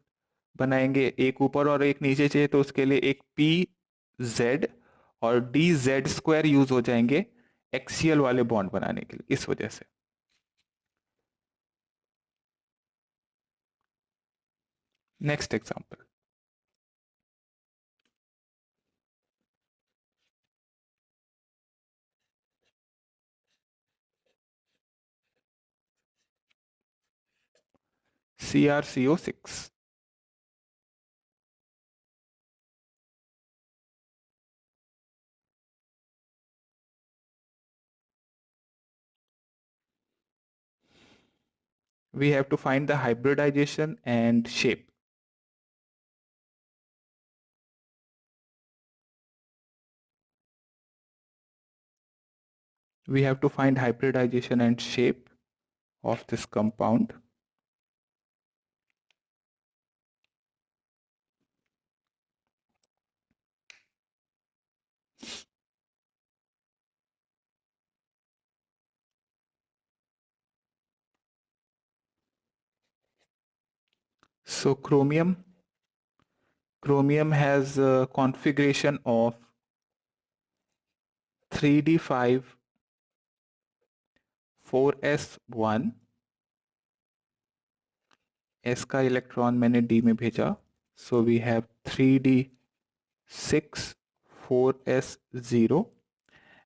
बनाएंगे, एक ऊपर और एक नीचे चाहिए तो उसके लिए एक PZ और dz स्क्वायर यूज हो जाएंगे एक्सियल वाले बॉन्ड बनाने के लिए, इस वजह से। Next example, CrCO6। We have to find the hybridization and shape. We have to find hybridization and shape of this compound. So chromium has a configuration of 3d5 4s1, s का electron मैंने d में भेजा, so we have 3d6 4s0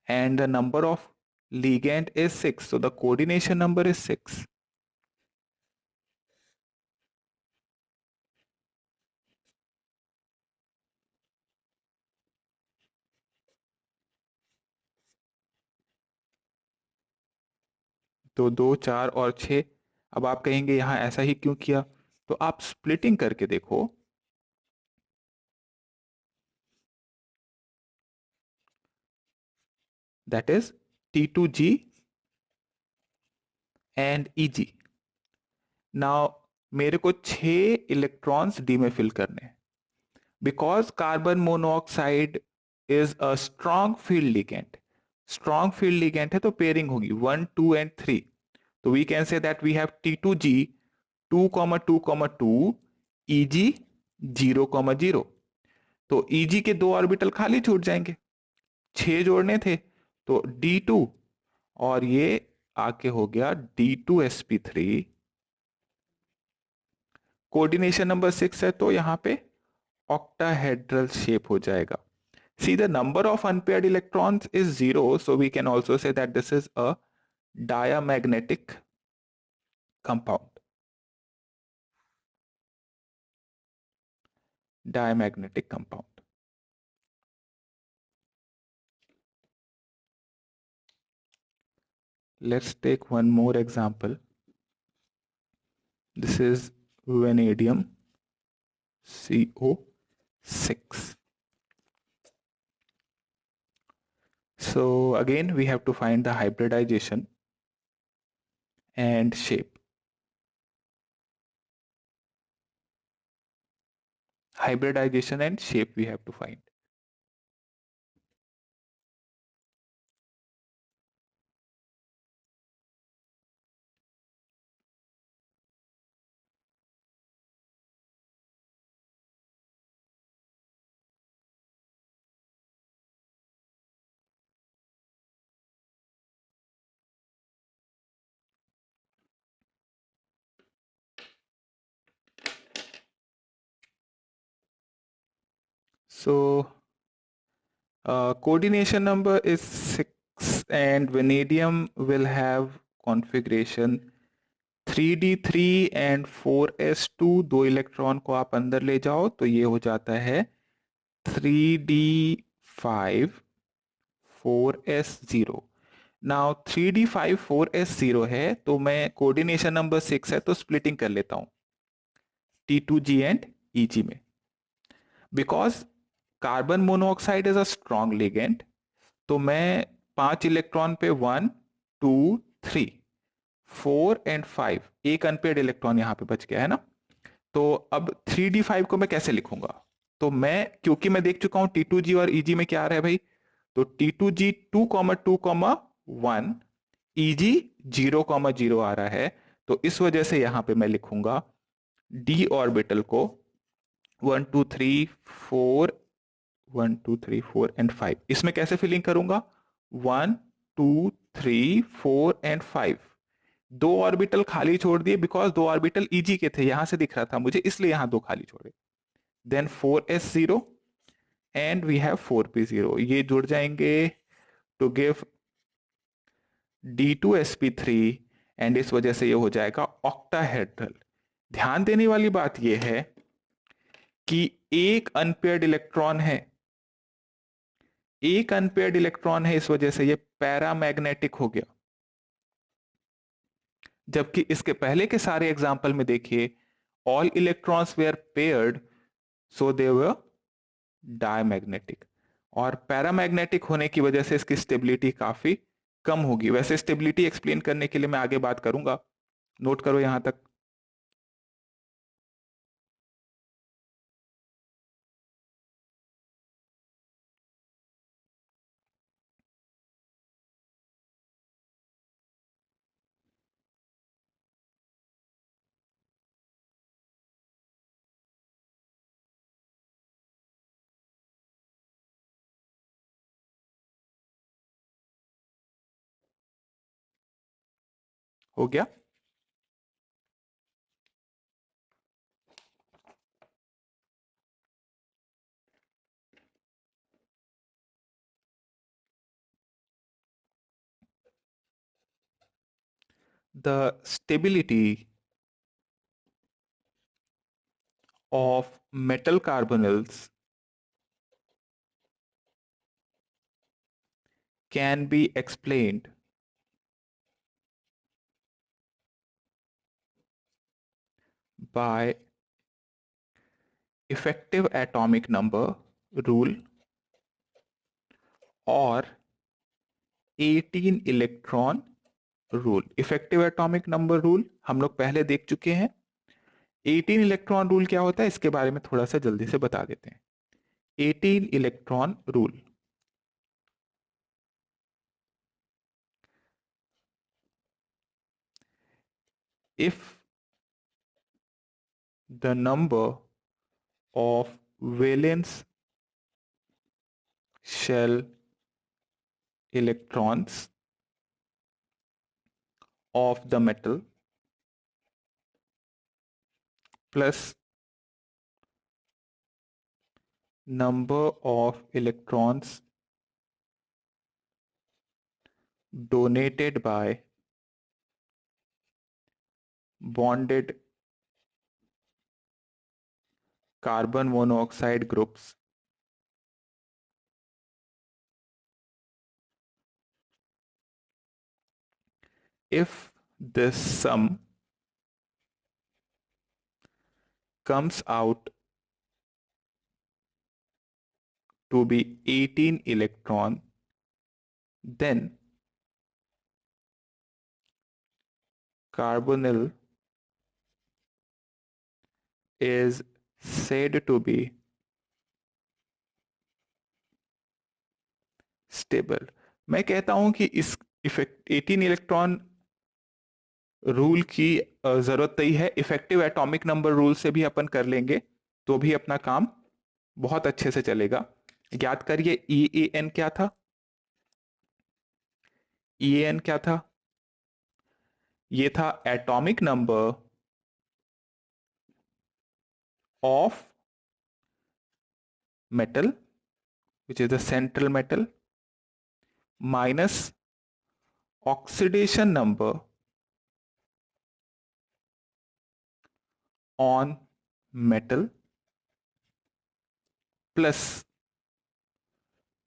and the number of ligand is 6, so the coordination number is 6. तो 2 4 और 6। अब आप कहेंगे यहां ऐसा ही क्यों किया, तो आप स्प्लिटिंग करके देखो, that is T2G and EG। Now मेरे को 6 इलेक्ट्रॉन्स डी में फिल करने हैं, because carbon monoxide is a strong field ligand. Strong field ligand है तो पेयरिंग होगी 1 2 एंड 3। तो we can say that we have T2G 2,2,2 EG 0,0। तो EG के दो ऑर्बिटल खाली छूट जाएंगे, 6 जोड़ने थे तो D2 और ये आके हो गया D2sp3। कोऑर्डिनेशन नंबर 6 है तो यहां पे ऑक्टाहेड्रल शेप हो जाएगा। See, the number of unpaired electrons is 0, so we can also say that this is a diamagnetic compound. Diamagnetic compound. Let's take one more example. This is vanadium CO6. So again, we have to find the hybridization and shape. Hybridization and shape we have to find. So coordination number is 6 and vanadium will have configuration 3d3 and 4s2। 2 electron को आप अंदर ले जाओ तो ये हो जाता है 3d5 4s0। Now 3d5 4s0 है तो मैं कोऑर्डिनेशन नंबर 6 है तो स्प्लिटिंग कर लेता हूं T2G एंड EG में। Because carbon monoxide is a strong ligand तो मैं 5 इलेक्ट्रॉन पे 1 2 3 4 एंड 5 एक अनपेयर्ड इलेक्ट्रॉन यहां पे बच गया है ना। तो अब 3d5 को मैं कैसे लिखूंगा? तो मैं क्योंकि मैं देख चुका हूं T2G और EG में क्या आ रहा है भाई, तो T2G 2,2,1 EG 0,0 आ रहा है। तो इस वजह से यहां पे मैं लिखूंगा d ऑर्बिटल को 1 2 3 4 1 2 3 4 एंड 5। इसमें कैसे फिलिंग करूंगा? 1 2 3 4 एंड 5। दो ऑर्बिटल खाली छोड़ दिए बिकॉज दो ऑर्बिटल EG के थे, यहां से दिख रहा था मुझे इसलिए यहां दो खाली छोड़े। Then 4s0 and we have 4p0, ये जुड़ जाएंगे टू गिव D2sp3 एंड इस वजह से ये हो जाएगा ऑक्टाहेड्रल। ध्यान देने वाली बात यह है कि एक अनपेयर्ड इलेक्ट्रॉन है, एक अनपेयर्ड इलेक्ट्रॉन है, इस वजह से ये पैरामैग्नेटिक हो गया। जबकि इसके पहले के सारे एग्जाम्पल में देखिए all electrons were paired so they were diamagnetic. और पैरामैग्नेटिक होने की वजह से इसकी स्टेबिलिटी काफी कम होगी। वैसे स्टेबिलिटी एक्सप्लेन करने के लिए मैं आगे बात करूंगा, नोट करो यहां तक। हो गया? The stability of metal carbonyls can be explained by effective atomic number rule और 18 electron rule. Effective atomic number rule हम लोग पहले देख चुके हैं। 18 इलेक्ट्रॉन रूल क्या होता है इसके बारे में थोड़ा सा जल्दी से बता देते हैं। 18 electron rule, if the number of valence shell electrons of the metal plus number of electrons donated by bonded carbon monoxide groups if this sum comes out to be 18 electron, then carbonyl is said to be stable। मैं कहता हूं कि इस effect 18 electron rule की जरूरत नहीं है, effective atomic number rule से भी अपन कर लेंगे तो भी अपना काम बहुत अच्छे से चलेगा। याद करिए EAN क्या था? EAN क्या था? ये था atomic number of metal, which is the central metal, minus oxidation number on metal plus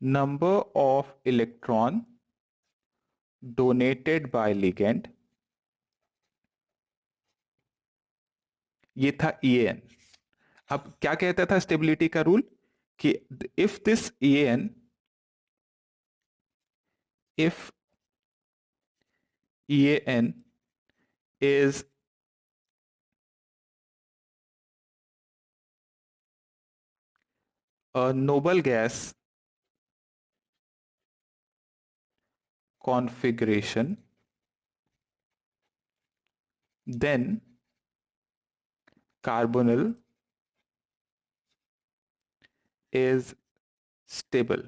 number of electron donated by ligand. ये था EAN. अब क्या कहता था स्टेबिलिटी का रूल कि if this EAN, if EAN is a noble gas configuration, then carbonyl is stable.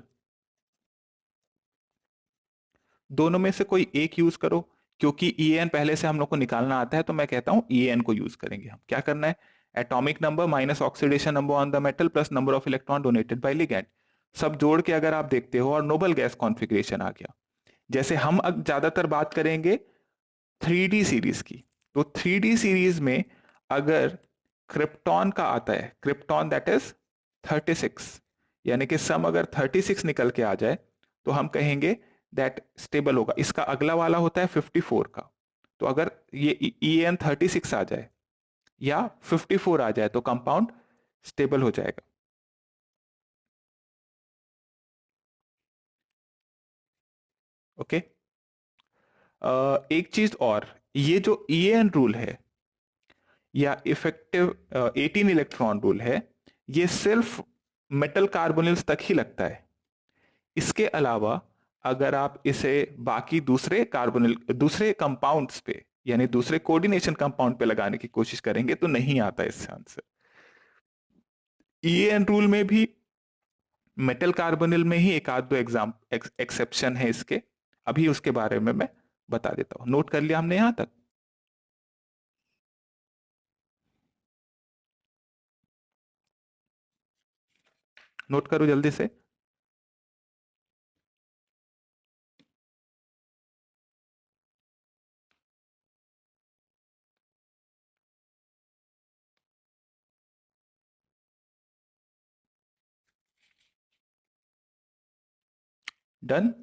दोनों में से कोई एक यूज करो, क्योंकि EAN पहले से हम लोग को निकालना आता है, तो मैं कहता हूं EAN को यूज करेंगे हम. क्या करना है? Atomic number minus oxidation number on the metal plus number of electron donated bye ligand, सब जोड़ के अगर आप देखते हो और नोबल गैस कॉन्फ़िगरेशन आ गया. जैसे हम अब ज्यादातर बात करेंगे 3D सीरीज की, तो 3D सीरीज में अगर क्रिप्टॉन का आता है, क्रिप्टॉन दैट इज 36, यानी कि सम अगर 36 निकल के आ जाए तो हम कहेंगे दैट स्टेबल होगा. इसका अगला वाला होता है 54 का, तो अगर ये EN 36 आ जाए या 54 आ जाए तो कंपाउंड स्टेबल हो जाएगा. ओके. एक चीज और, ये जो EN रूल है या इफेक्टिव 18 इलेक्ट्रॉन रूल है, ये सिर्फ मेटल कार्बोनिल्स तक ही लगता है. इसके अलावा अगर आप इसे बाकी दूसरे कंपाउंड्स पे, यानी दूसरे कोऑर्डिनेशन कंपाउंड पे लगाने की कोशिश करेंगे तो नहीं आता इससे आंसर. EN रूल में भी मेटल कार्बोनिल में ही एक आध दो एक्सेप्शन है इसके, अभी उसके बारे में मैं बता देता हूं. नोट कर लिया हमने यहां तक? नोट करो जल्दी से. Done.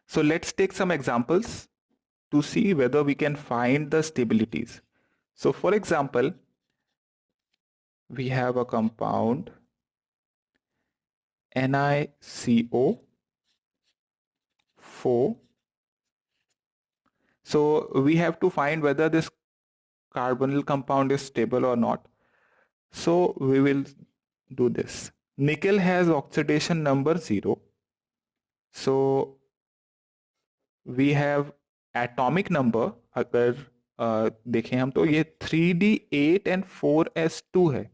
So let's take some examples to see whether we can find the stabilities. So for example, we have a compound NiCO4. So we have to find whether this carbonyl compound is stable or not. So we will do this. Nickel has oxidation number 0. So we have atomic number, अगर देखें हम तो ये 3D8 and 4s2 है.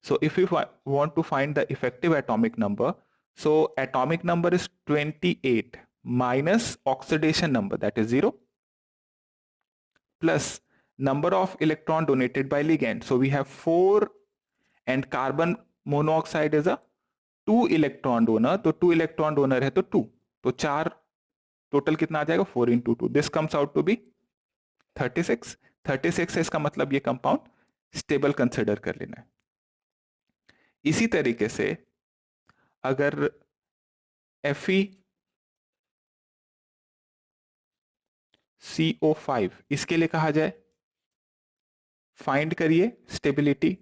So if we want to find the effective atomic number, so atomic number is 28 minus oxidation number that is 0 plus number of electron donated by ligand. So we have 4 and carbon monoxide is a 2 electron donor, तो 2 electron donor है तो 2, तो 4, total कितना आ जाएगा 4 into 2. This comes out to be 36. 36 है इसका मतलब ये कंपाउंड स्टेबल कंसिडर कर लेना है. इसी तरीके से अगर FeCO5 इसके लिए कहा जाए, फाइंड करिए स्टेबिलिटी,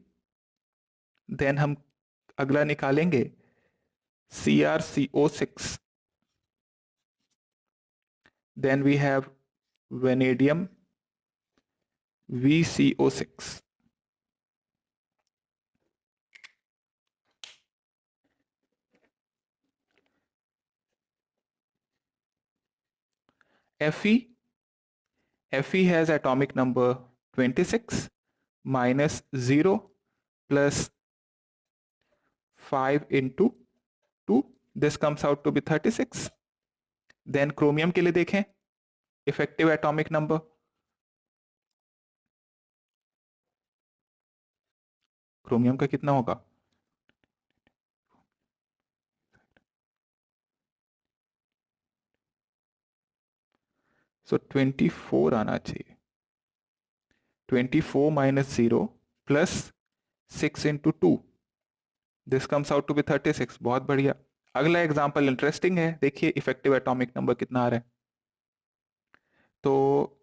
देन हम अगला निकालेंगे CrCO6, then we have vanadium VCO6. Fe has atomic number 26 minus 0 plus 5 into 2 this comes out to be 36. Then chromium के लिए देखें इफेक्टिव एटॉमिक नंबर. क्रोमियम का कितना होगा? सो 24 आना चाहिए. 24 minus 0 plus 6 into 2, this comes out to be 36. बहुत बढ़िया. अगला एग्जांपल इंटरेस्टिंग है, देखिए इफेक्टिव एटॉमिक नंबर कितना आ रहा है. तो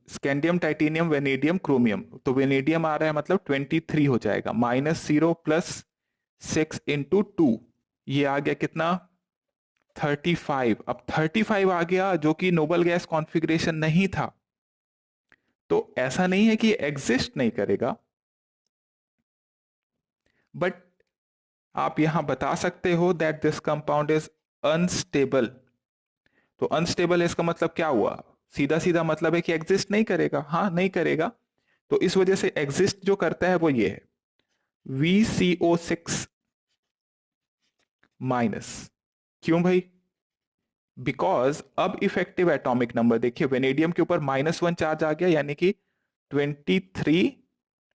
स्कैंडियम, टाइटेनियम, वेनेडियम, क्रोमियम. तो वेनेडियम आ रहा है मतलब 23 हो जाएगा. -0 प्लस 6 इंटू 2, ये आ गया कितना? 35. अब 35 आ गया जो कि नोबल गैस कॉन्फ़िगरेशन नहीं था. तो ऐसा नहीं है कि एग्जिस्ट नहीं करेगा, बट आप यहां बता सकते हो that this compound is unstable. तो अनस्टेबल इसका मतलब क्या हुआ? सीधा सीधा मतलब है कि एग्जिस्ट नहीं करेगा. हाँ, नहीं करेगा. तो इस वजह से एग्जिस्ट जो करता है वो ये है, VCO6 माइनस. क्यों भाई? बिकॉज अब इफेक्टिव एटॉमिक नंबर देखिए, वेनेडियम के ऊपर -1 चार्ज आ गया, यानी कि 23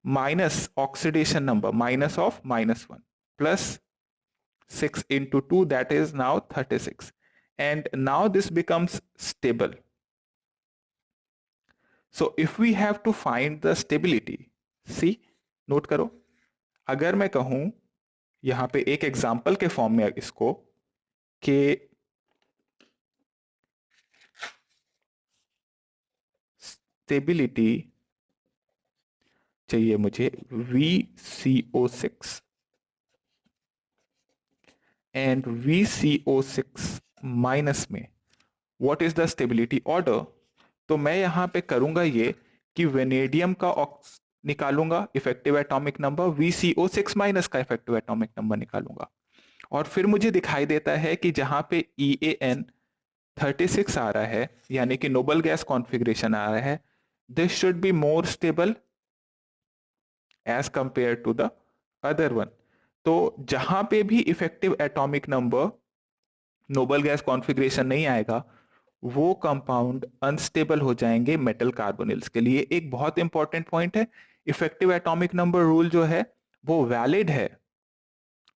minus oxidation number minus of -1 plus 6 into 2, that is now 36. And now this becomes stable. So if we have to find the stability, see, note करो, अगर मैं कहूं यहां पे एक एग्जाम्पल के फॉर्म में इसको कि स्टेबिलिटी चाहिए मुझे VCO6 एंड VCO6 माइनस में what is the stability order. तो मैं यहां पे करूंगा ये कि वेनेडियम का निकालूंगा effective atomic number, VCO6 minus का इफेक्टिव एटॉमिक नंबर निकालूंगा, और फिर मुझे दिखाई देता है कि जहां पे EAN 36 आ रहा है, यानी कि नोबल गैस कॉन्फ़िगरेशन आ रहा है, this should be more stable as compare to the other one. तो जहां पे भी effective atomic number noble gas configuration नहीं आएगा, वो कंपाउंड अनस्टेबल हो जाएंगे मेटल कार्बोनिल्स के लिए. एक बहुत इंपॉर्टेंट पॉइंट है, इफेक्टिव एटॉमिक नंबर रूल जो है वो वैलिड है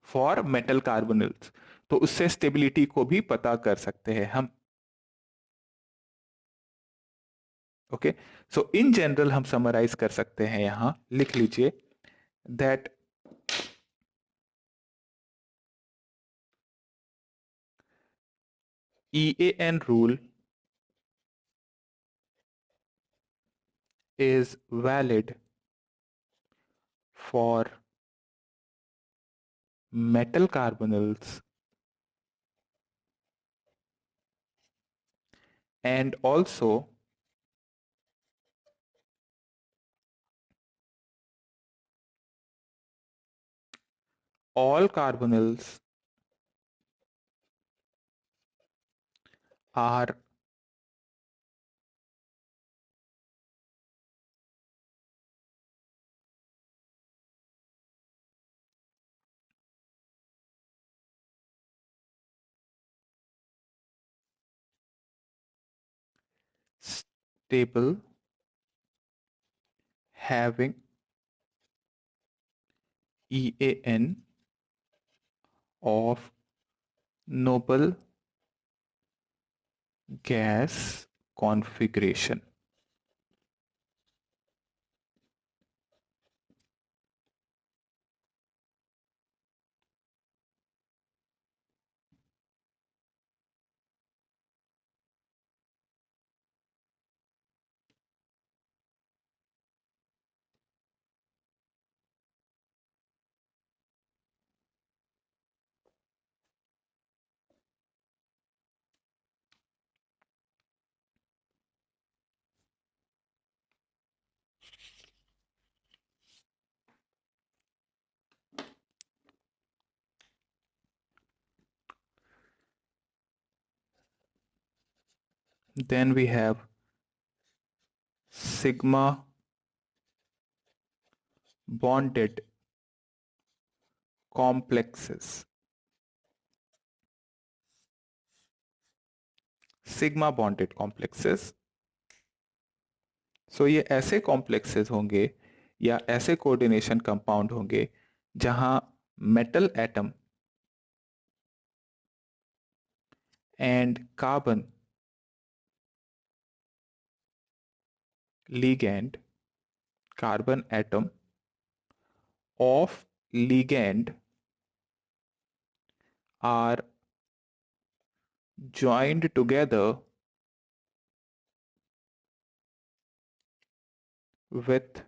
फॉर मेटल कार्बोनिल्स. तो उससे स्टेबिलिटी को भी पता कर सकते हैं हम. ओके, सो इन जनरल हम समराइज कर सकते हैं, यहां लिख लीजिए that EAN rule is valid for metal carbonyls and also all carbonyls are stable, having EAN of noble gas configuration. Then we have sigma bonded complexes. Sigma bonded complexes. So ये ऐसे complexes होंगे या ऐसे coordination compound होंगे जहां metal atom and carbon ligand, carbon atom of ligand are joined together with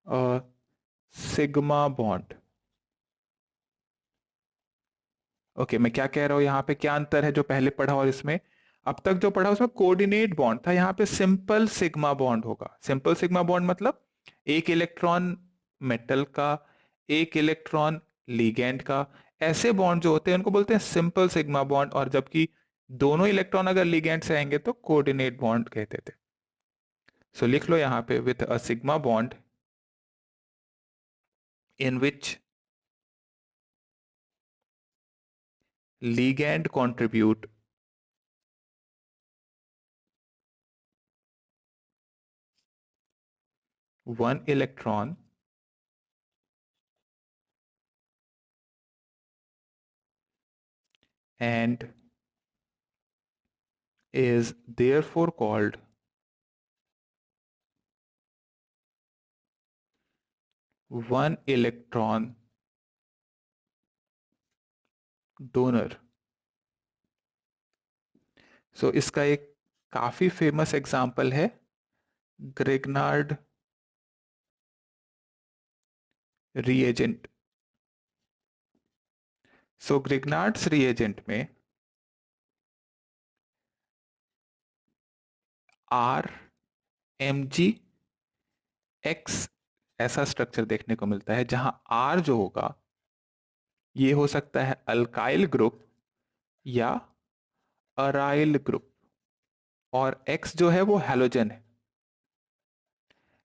a sigma bond। Okay, मैं क्या कह रहा हूं, यहां पे क्या अंतर है जो पहले पढ़ा और इसमें? अब तक जो पढ़ा उसमें कोऑर्डिनेट बॉन्ड था, यहां पे सिंपल सिग्मा बॉन्ड होगा। सिंपल सिग्मा बॉन्ड मतलब एक इलेक्ट्रॉन मेटल का, एक इलेक्ट्रॉन लीगैंड का। ऐसे बॉन्ड जो होते हैं उनको बोलते हैं सिंपल सिग्मा बॉन्ड, और जबकि दोनों इलेक्ट्रॉन अगर लीगैंड से आएंगे तो कोऑर्डिनेट बॉन्ड कहते थे। सो लिख लो यहां पे, with a sigma bond in which ligand contribute one electron and is therefore called one electron donor। सो इसका एक काफी फेमस एग्जाम्पल है ग्रिग्नार्ड रिएजेंट। सो ग्रिग्नार्ड्स रिएजेंट में आर एम जी एक्स ऐसा स्ट्रक्चर देखने को मिलता है, जहां आर जो होगा ये हो सकता है अल्काइल ग्रुप या अराइल ग्रुप, और एक्स जो है वो हैलोजन है।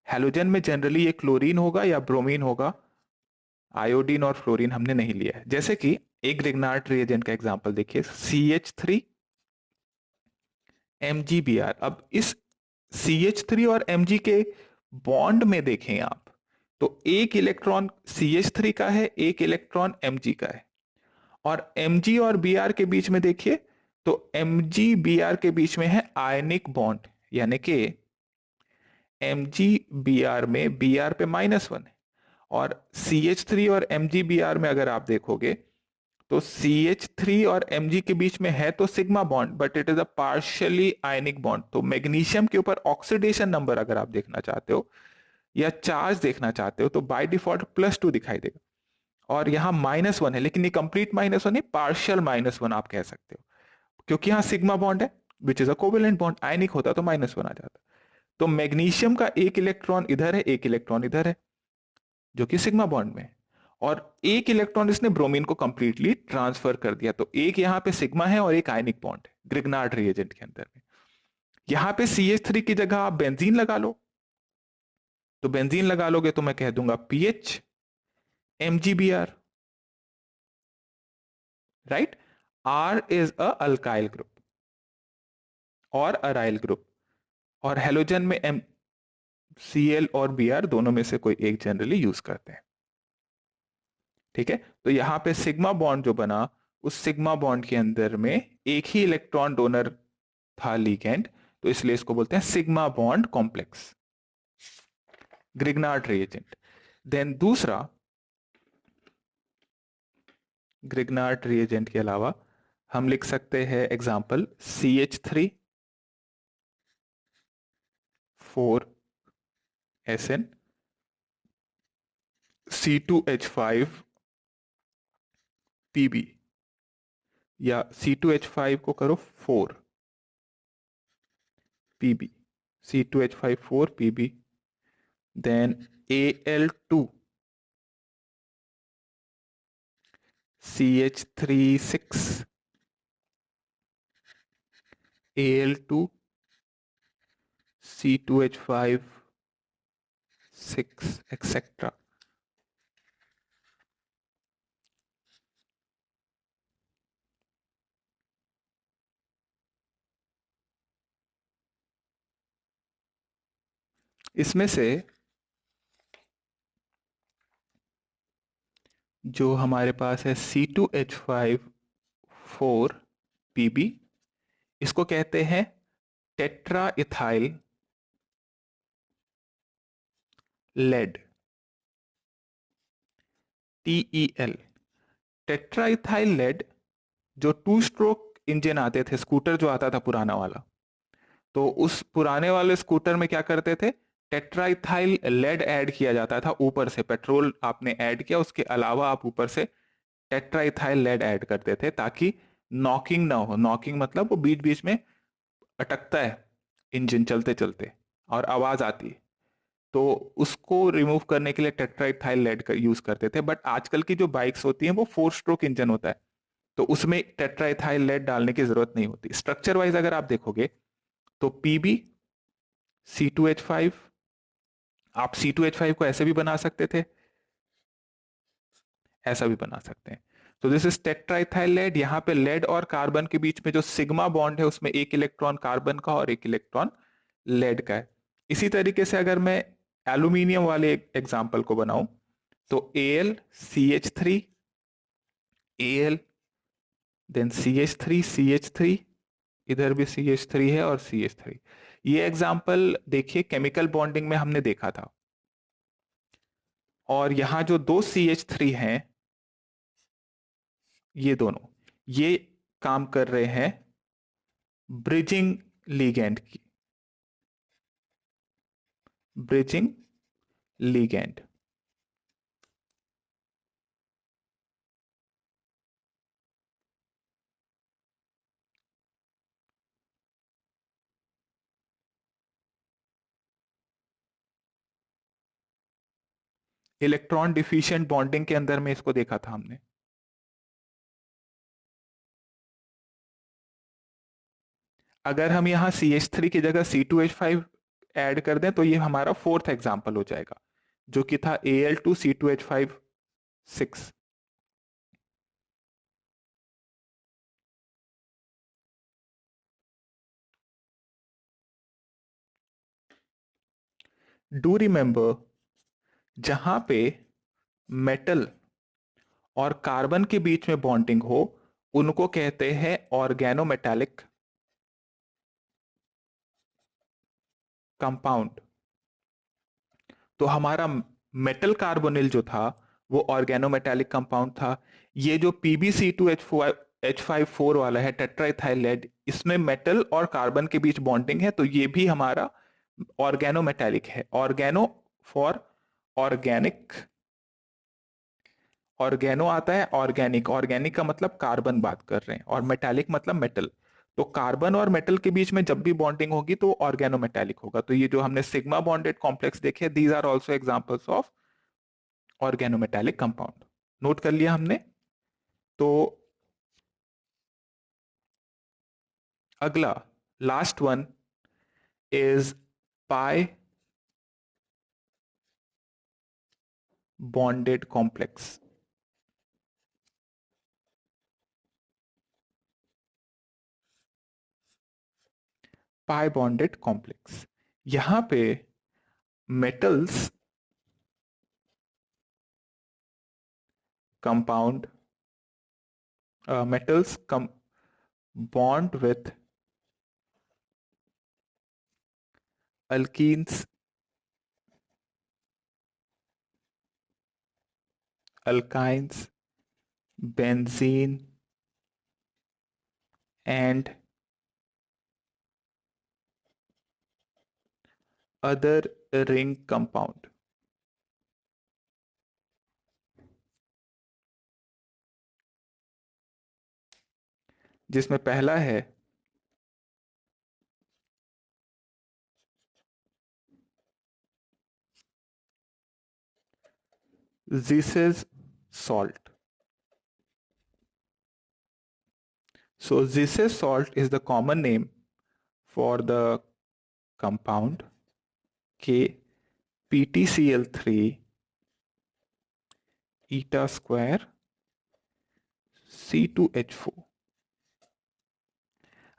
हैलोजन में जनरली ये क्लोरीन होगा या ब्रोमीन होगा, आयोडीन और फ्लोरीन हमने नहीं लिया है। जैसे कि एक ग्रिग्नार्ड रिएजेंट का एग्जांपल देखिए, CH3 MgBr। अब इस CH3 और Mg के बॉन्ड में देखें आप, तो एक इलेक्ट्रॉन CH3 का है, एक इलेक्ट्रॉन Mg का है, और Mg और Br के बीच में देखिए तो Mg Br के बीच में है आयनिक बॉन्ड, यानी कि Mg Br में Br पे -1 है। और CH3 और MgBr में अगर आप देखोगे तो CH3 और Mg के बीच में है तो sigma bond, but it is a partially ionic bond. तो मैग्नीशियम के ऊपर ऑक्सीडेशन नंबर अगर आप देखना चाहते हो या चार्ज देखना चाहते हो तो बाय डिफॉल्ट +2 दिखाई देगा, और यहाँ -1 है, लेकिन ये कंप्लीट -1 नहीं, पार्शियल -1 आप कह सकते हो, क्योंकि यहाँ सिग्मा बॉन्ड है which is a covalent bond. Ionic होता तो -1 आ जाता। तो मैग्नीशियम का एक इलेक्ट्रॉन इधर है, एक इलेक्ट्रॉन इधर है, जो कि सिग्मा बॉन्ड में है, और एक इलेक्ट्रॉन इसने ब्रोमीन को कंप्लीटली ट्रांसफर कर दिया। तो एक यहां पे सिग्मा है और एक आयनिक बॉन्ड है ग्रिग्नार्ड रिएजेंट के अंदर में। यहां पे CH3 की जगह आप बेंजीन लगा लो, तो बेंजीन लगा लोगे तो मैं कह दूंगा PH MgBr, right. R is a alkyl group और अराइल ग्रुप, और हेलोजन में Cl और Br दोनों में से कोई एक जनरली यूज करते हैं। ठीक है, तो यहां पे सिग्मा बॉन्ड जो बना, उस सिग्मा बॉन्ड के अंदर में एक ही इलेक्ट्रॉन डोनर था लिगैंड, तो इसलिए इसको बोलते हैं sigma bond complex, grignard reagent. Then दूसरा, ग्रिग्नार्ड रिएजेंट के अलावा हम लिख सकते हैं example CH3 4SN, C2H5 PB, या C2H5 को करो 4 PB, C2H5 4 PB, then Al2 CH3 6 Al2 C2H5 6 etc. इसमें से जो हमारे पास है C2H5 4Pb, इसको कहते हैं tetra ethyl lead, TEL। Tetra ethyl lead, जो 2 स्ट्रोक इंजन आते थे, स्कूटर जो आता था पुराना वाला, तो उस पुराने वाले स्कूटर में क्या करते थे, टेट्राइथाइल लेड ऐड किया जाता था ऊपर से। पेट्रोल आपने ऐड किया, उसके अलावा आप ऊपर से टेट्राइथाइल लेड ऐड करते थे ताकि नॉकिंग ना हो। नॉकिंग मतलब वो बीच बीच में अटकता है इंजन चलते चलते और आवाज आती है, तो उसको रिमूव करने के लिए टेट्राइथाइल लेड का यूज करते थे। बट आजकल की जो बाइक्स होती हैं वो 4 स्ट्रोक इंजन होता है, तो उसमें टेट्राइथाइल लेड डालने की जरूरत नहीं होती। स्ट्रक्चर वाइज अगर आप देखोगे तो पीबी C2H5, आप C2H5 को ऐसे भी बना सकते थे, ऐसा भी बना सकते हैं। तो दिस इज टेट्राइथाइल लेड। यहाँ पे लेड और कार्बन के बीच में जो सिग्मा बॉन्ड है उसमें एक इलेक्ट्रॉन कार्बन का और एक इलेक्ट्रॉन लेड का है। इसी तरीके से अगर मैं एल्यूमिनियम वाले एग्जाम्पल को बनाऊं तो AlCH3, Al, देन CH3, इधर भी CH3 है और CH3। ये एग्जाम्पल देखिए केमिकल बॉन्डिंग में हमने देखा था। और यहां जो दो CH3 हैं, ये दोनों, ये काम कर रहे हैं ब्रिजिंग लिगैंड की, bridging ligand. Electron deficient bonding के अंदर में इसको देखा था हमने। अगर हम यहां CH3 की जगह C2H5 ऐड कर दें तो ये हमारा फोर्थ एग्जाम्पल हो जाएगा, जो कि था Al2C2H5 6। डू रिमेंबर, जहां पे मेटल और कार्बन के बीच में बॉन्डिंग हो उनको कहते हैं ऑर्गेनोमेटालिक कंपाउंड। तो हमारा मेटल कार्बोनिल जो था वो ऑर्गेनोमेटालिक कंपाउंड था। ये जो PbC2H5 4 वाला है टेट्राइथाइल लेड, इसमें मेटल और कार्बन के बीच बॉन्डिंग है, तो ये भी हमारा ऑर्गेनोमेटालिक है। ऑर्गेनो फॉर ऑर्गेनिक, ऑर्गेनो आता है ऑर्गेनिक, ऑर्गेनिक का मतलब कार्बन बात कर रहे हैं, और मेटालिक मतलब मेटल। तो कार्बन और मेटल के बीच में जब भी बॉन्डिंग होगी तो ऑर्गेनोमेटालिक होगा। तो ये जो हमने सिग्मा बॉन्डेड कॉम्प्लेक्स देखे, these are also examples of organometallic compound. Note कर लिया हमने। तो अगला last one is pi bonded complex. Pi bonded complex, यहां पे metals compound, metals bond with alkenes, alkynes, benzene and other ring compound। जिसमें पहला है Zis's salt। So Zis's salt is the common name for the compound KPtCl3 eta square C2H4।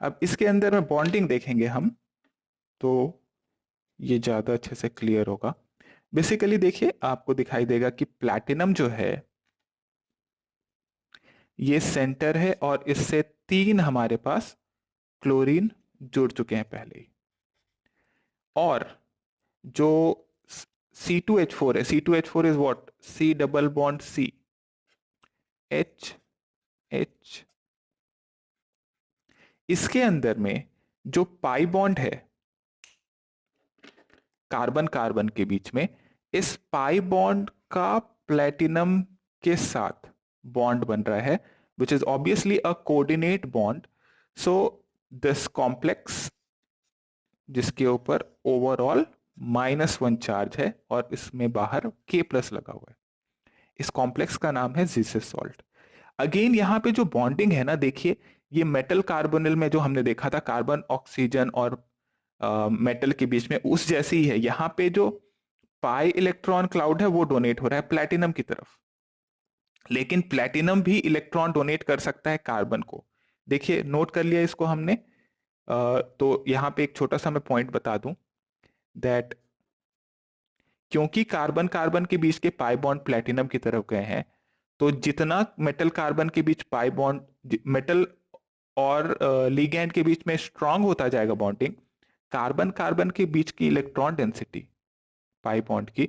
अब इसके अंदर में bonding देखेंगे हम, तो ये ज्यादा अच्छे से क्लियर होगा। बेसिकली देखिए, आपको दिखाई देगा कि प्लैटिनम जो है ये सेंटर है और इससे 3 हमारे पास क्लोरीन जुड़ चुके हैं पहले ही। और जो C2H4 है, C2H4 is what, C double bond C, H H, इसके अंदर में जो पाई बॉन्ड है कार्बन कार्बन के बीच में, इस पाई बॉन्ड का प्लेटिनम के साथ बॉन्ड बन रहा है, which is obviously a coordinate bond. So this complex, जिसके ऊपर ओवरऑल -1 चार्ज है और इसमें बाहर K+ लगा हुआ है, इस कॉम्प्लेक्स का नाम है जीसस सॉल्ट। अगेन यहाँ पे जो बॉन्डिंग है ना, देखिए ये मेटल कार्बोनिल में जो हमने देखा था कार्बन ऑक्सीजन और मेटल के बीच में, उस जैसी ही है। यहाँ पे जो पाई इलेक्ट्रॉन क्लाउड है वो डोनेट हो रहा है प्लैटिनम की तरफ, लेकिन प्लैटिनम भी इलेक्ट्रॉन डोनेट कर सकता है कार्बन को। देखिए नोट कर लिया इसको हमने। तो यहाँ पे एक छोटा सा मैं पॉइंट बता दूं दैट क्योंकि कार्बन कार्बन के बीच के पाई बॉन्ड प्लैटिनम की तरफ गए हैं, तो जितना मेटल कार्बन के बीच पाई बॉन्ड, मेटल और लिगैंड के बीच में स्ट्रांग होता जाएगा बॉन्डिंग, कार्बन कार्बन के बीच की इलेक्ट्रॉन डेंसिटी पाई बॉन्ड की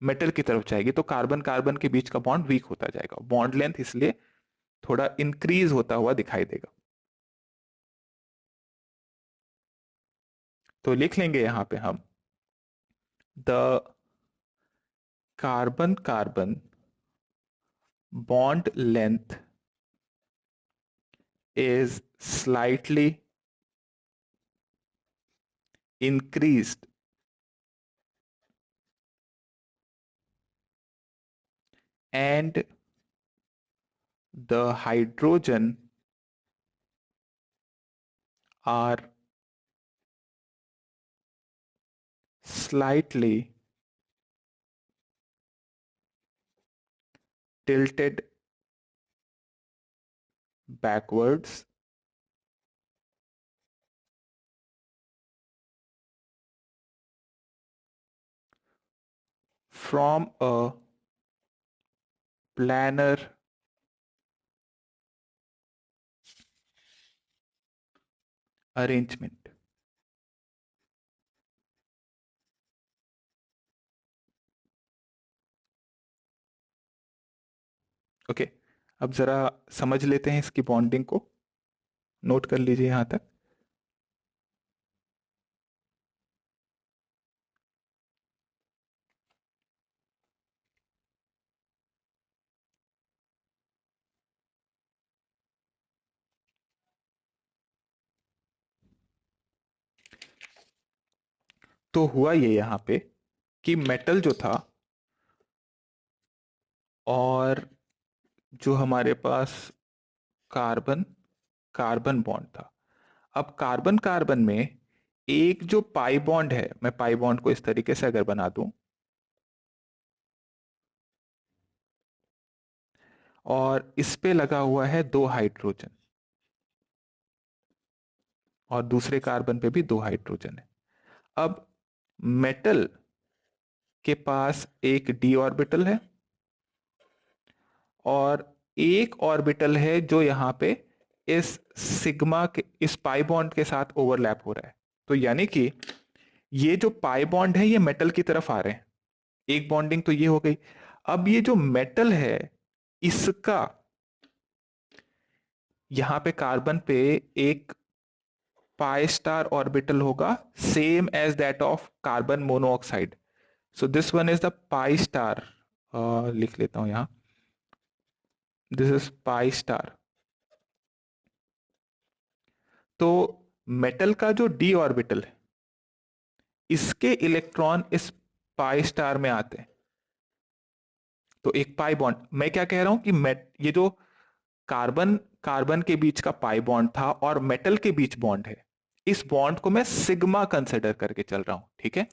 मेटल की तरफ जाएगी, तो कार्बन कार्बन के बीच का बॉन्ड वीक होता जाएगा, बॉन्ड लेंथ इसलिए थोड़ा इंक्रीज होता हुआ दिखाई देगा। तो लिख लेंगे यहां पे हम the carbon carbon bond length is slightly increased and the hydrogen are slightly tilted backwards from a planar arrangement. Okay, अब जरा समझ लेते हैं इसकी बॉन्डिंग को। नोट कर लीजिए यहां तक। तो हुआ ये यहां पे कि मेटल जो था और जो हमारे पास कार्बन कार्बन बॉन्ड था, अब कार्बन कार्बन में एक जो पाई बॉन्ड है, मैं पाई बॉन्ड को इस तरीके से अगर बना दूं और इस पे लगा हुआ है 2 हाइड्रोजन और दूसरे कार्बन पे भी 2 हाइड्रोजन है। अब मेटल के पास एक d ऑर्बिटल है और एक ऑर्बिटल है जो यहां पे इस सिग्मा के इस पाई बॉन्ड के साथ ओवरलैप हो रहा है। तो यानी कि ये जो पाई बॉन्ड है ये मेटल की तरफ आ रहे हैं, एक बॉन्डिंग तो ये हो गई। अब ये जो मेटल है इसका यहां पे कार्बन पे एक पाई स्टार ऑर्बिटल होगा, same as that of carbon monoxide. So this one is the pi star, लिख लेता हूं यहां, दिस इज पाई स्टार। तो मेटल का जो डी ऑर्बिटल है इसके इलेक्ट्रॉन इस पाई स्टार में आते हैं, तो एक पाई बॉन्ड। मैं क्या कह रहा हूं कि ये जो कार्बन कार्बन के बीच का पाई बॉन्ड था और मेटल के बीच बॉन्ड है, इस बॉन्ड को मैं सिग्मा कंसिडर करके चल रहा हूं, ठीक है।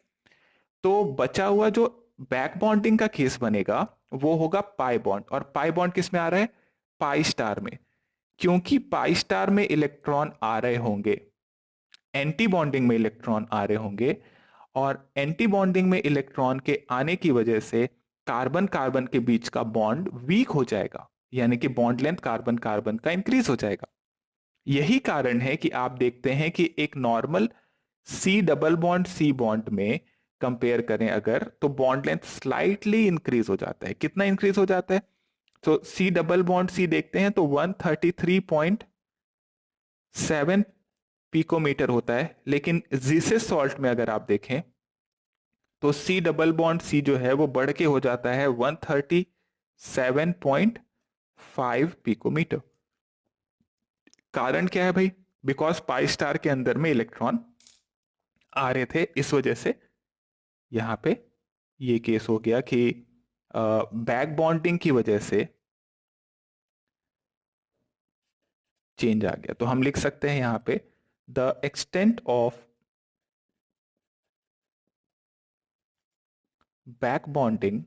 तो बचा हुआ जो बैक बॉन्डिंग का केस बनेगा वो होगा पाई बॉन्ड, और पाई बॉन्ड किस में आ रहा है, पाई स्टार में। क्योंकि पाई स्टार में इलेक्ट्रॉन आ रहे होंगे, एंटी बॉन्डिंग में इलेक्ट्रॉन आ रहे होंगे, और एंटी बॉन्डिंग में इलेक्ट्रॉन के आने की वजह से कार्बन कार्बन के बीच का बॉन्ड वीक हो जाएगा, यानी कि बॉन्ड लेंथ कार्बन कार्बन का इंक्रीज हो जाएगा। यही कारण है कि आप देखते हैं कि एक normal C double bond C bond में कंपेयर करें अगर, तो बॉन्ड लेंथ स्लाइटली इंक्रीज हो जाता है। कितना इंक्रीज हो जाता है? तो सी डबल बॉन्ड सी देखते हैं तो 133.7 पिकोमीटर होता है, लेकिन जीसस सॉल्ट में अगर आप देखें तो सी डबल बॉन्ड सी जो है वो बढ़ के हो जाता है 137.5 पिकोमीटर। कारण क्या है भाई? बिकॉज पाई स्टार के अंदर में इलेक्ट्रॉन आ रहे थे, इस वजह से यहां पे ये केस हो गया कि बैक बॉन्डिंग की वजह से चेंज आ गया। तो हम लिख सकते हैं यहां पे the extent of back bonding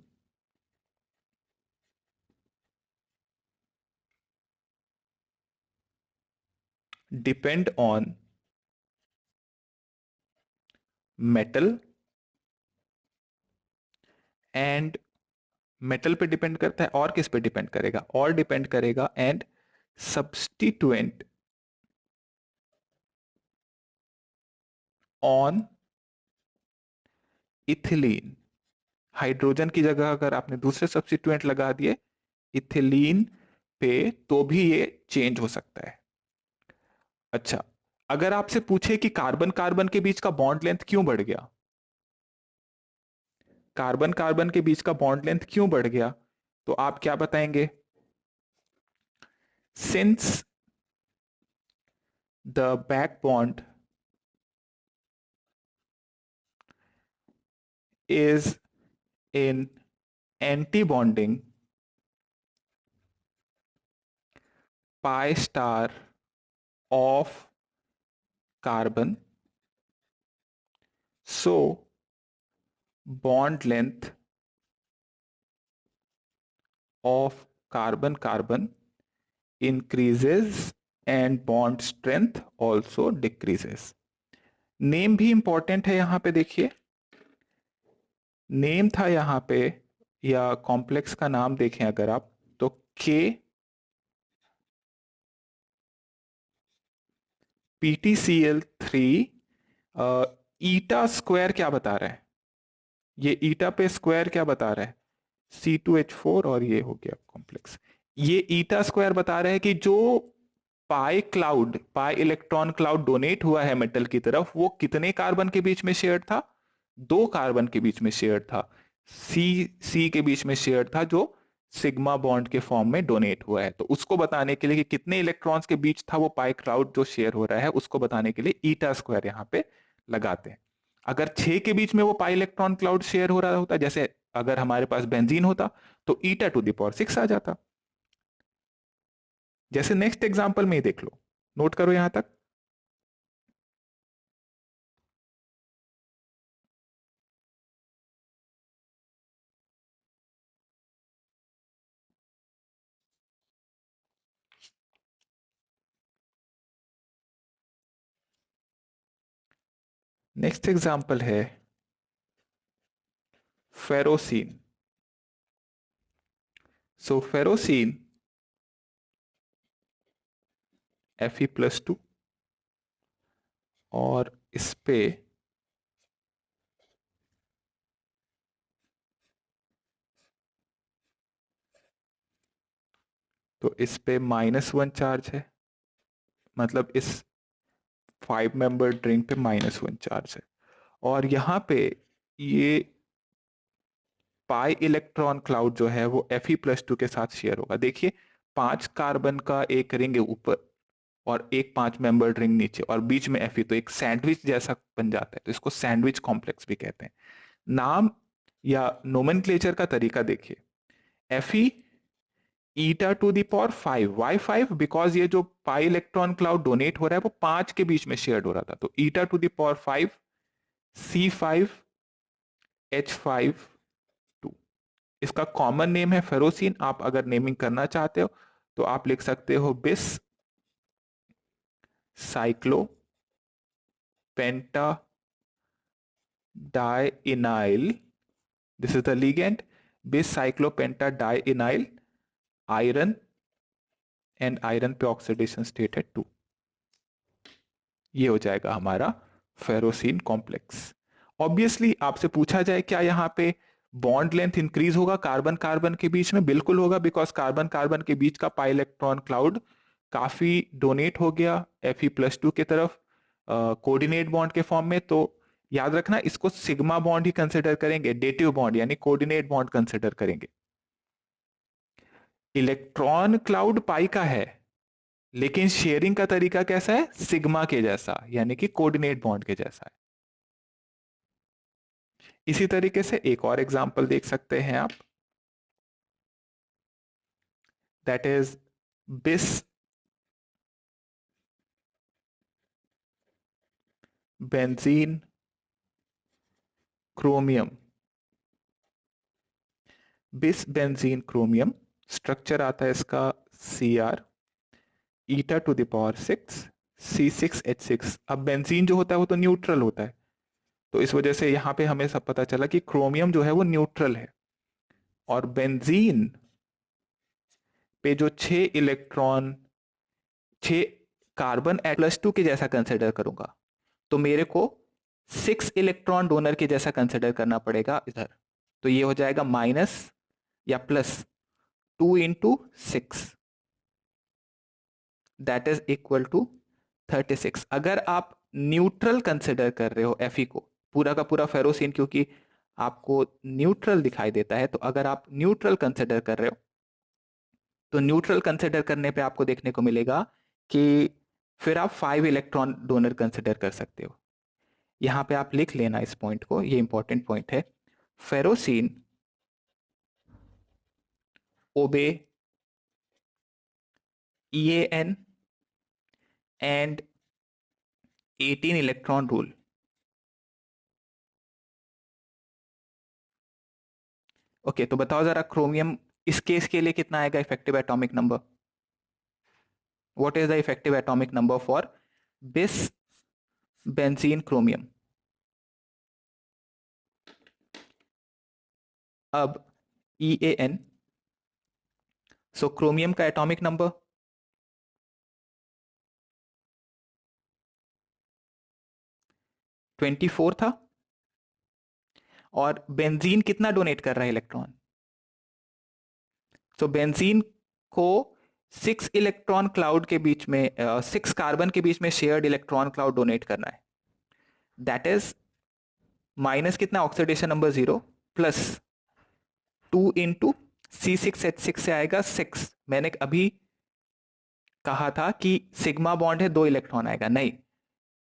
depend on metal and, metal पे डिपेंड करता है और किस पे डिपेंड करेगा? और डिपेंड करेगा and substituent on ethylene. Hydrogen की जगह अगर आपने दूसरे सब्स्टिट्यूएंट लगा दिए इथिलीन पे, तो भी ये चेंज हो सकता है। अच्छा, अगर आपसे पूछे कि कार्बन कार्बन के बीच का बॉन्ड लेंथ क्यों बढ़ गया, कार्बन कार्बन के बीच का बॉन्ड लेंथ क्यों बढ़ गया, तो आप क्या बताएंगे? Since the back bond is in anti-bonding pi star of carbon, so bond length of carbon carbon increases and bond strength also decreases। Name भी इंपॉर्टेंट है यहां पे, देखिए नेम था यहां पे, या कॉम्प्लेक्स का नाम देखें अगर आप तो के PtCl3 ईटा स्क्वायर क्या बता रहा है? ये ईटा पे स्क्वायर क्या बता रहा है? C2H4, और ये हो गया कॉम्प्लेक्स। ये ईटा स्क्वायर बता रहा है कि जो pi cloud, pi electron cloud donate हुआ है मेटल की तरफ, वो कितने कार्बन के बीच में शेयर्ड था? 2 कार्बन के बीच में शेयर्ड था। सी सी के बीच में शेयर्ड था, जो सिग्मा बॉन्ड के फॉर्म में डोनेट हुआ है। तो उसको बताने के लिए कि कितने इलेक्ट्रॉन्स के बीच था वो पाई क्लाउड जो शेयर हो रहा है, उसको बताने के लिए ईटा स्क्वायर यहां पे लगाते हैं। अगर 6 के बीच में वो पाई इलेक्ट्रॉन क्लाउड शेयर हो रहा होता, जैसे अगर हमारे पास बेंजीन होता, तो ईटा टू द पावर 6 आ जाता। जैसे नेक्स्ट एग्जांपल में ही देख लो, नोट करो यहां तक। नेक्स्ट एग्जांपल है फेरोसीन। सो फेरोसीन Fe+2, और इस पे तो इस पे -1 चार्ज है, मतलब इस 5 मेंबर रिंग पे -1 चार्ज है। और यहां पे ये पाई इलेक्ट्रॉन क्लाउड जो है वो Fe+2 के साथ शेयर होगा। देखिए 5 कार्बन का एक रिंग ऊपर और एक 5 मेंबर रिंग नीचे, और बीच में Fe, तो एक सैंडविच जैसा बन जाता है। तो इसको सैंडविच कॉम्प्लेक्स भी कहते हैं। नाम या नोमेनक्लेचर का तरीका देखिए, Fe eta to the power 5, why 5? Because ये जो पाई इलेक्ट्रॉन क्लाउड डोनेट हो रहा है वो 5 के बीच में शेयर्ड हो रहा था, तो ईटा टू द पावर 5 C5H5 2। इसका कॉमन नेम है फेरोसिन। आप अगर नेमिंग करना चाहते हो तो आप लिख सकते हो बिस cyclo penta diinyl, this is the ligand, bis cyclopenta diinyl iron, and iron पे ऑक्सीडेशन स्टेट है 2। ये हो जाएगा हमारा फेरोसिन कॉम्प्लेक्स। ऑब्वियसली आपसे पूछा जाए क्या यहाँ पे बॉन्ड लेंथ इंक्रीज होगा कार्बन कार्बन के बीच में? बिल्कुल होगा, बिकॉज कार्बन कार्बन के बीच का पाई इलेक्ट्रॉन क्लाउड काफी डोनेट हो गया Fe+2 की तरफ कोऑर्डिनेट बॉन्ड के फॉर्म में। तो याद रखना इसको सिग्मा बॉन्ड ही कंसिडर करेंगे, डेटिव बॉन्ड यानी कोऑर्डिनेट बॉन्ड कंसिडर करेंगे। इलेक्ट्रॉन क्लाउड पाई का है, लेकिन शेयरिंग का तरीका कैसा है? सिग्मा के जैसा, यानी कि कोऑर्डिनेट बॉन्ड के जैसा है। इसी तरीके से एक और एग्जांपल देख सकते हैं आप, that is bis benzene chromium. Bis benzene chromium, structure आता है इसका Cr eta to the power 6 C6H6। अब बेंजीन जो होता है वो तो न्यूट्रल होता है, तो इस वजह से यहां पे हमें सब पता चला कि क्रोमियम जो है वो न्यूट्रल है। और बेंजीन पे जो 6 कार्बन +2 के जैसा कंसिडर करूंगा, तो मेरे को 6 इलेक्ट्रॉन डोनर के जैसा कंसिडर करना पड़ेगा इधर। तो ये हो जाएगा माइनस या plus 2 into 6, that is equal to 36। अगर आप न्यूट्रल कंसिडर कर रहे हो Fe को, पूरा का पूरा फेरोसिन क्योंकि आपको न्यूट्रल दिखाई देता है, तो अगर आप न्यूट्रल कंसिडर कर रहे हो तो न्यूट्रल कंसिडर करने पे आपको देखने को मिलेगा कि फिर आप 5 इलेक्ट्रॉन डोनर कंसिडर कर सकते हो। यहां पे आप लिख लेना इस पॉइंट को, ये इंपॉर्टेंट पॉइंट है। Ferrocene obey EAN and 18 electron rule. Okay, तो बताओ जरा क्रोमियम इस केस के लिए कितना आएगा effective atomic number? What is the effective atomic number for बिस बेंजीन क्रोमियम? अब EAN, सो क्रोमियम का एटॉमिक नंबर 24 था, और बेंजीन कितना डोनेट कर रहा है इलेक्ट्रॉन? तो बेंजीन को 6 इलेक्ट्रॉन क्लाउड के बीच में 6 कार्बन के बीच में शेयर्ड इलेक्ट्रॉन क्लाउड डोनेट करना है। दैट इज माइनस कितना, oxidation number 0 plus 2 into C6H6 से आएगा 6। मैंने अभी कहा था कि सिग्मा बॉन्ड है, 2 इलेक्ट्रॉन आएगा, नहीं।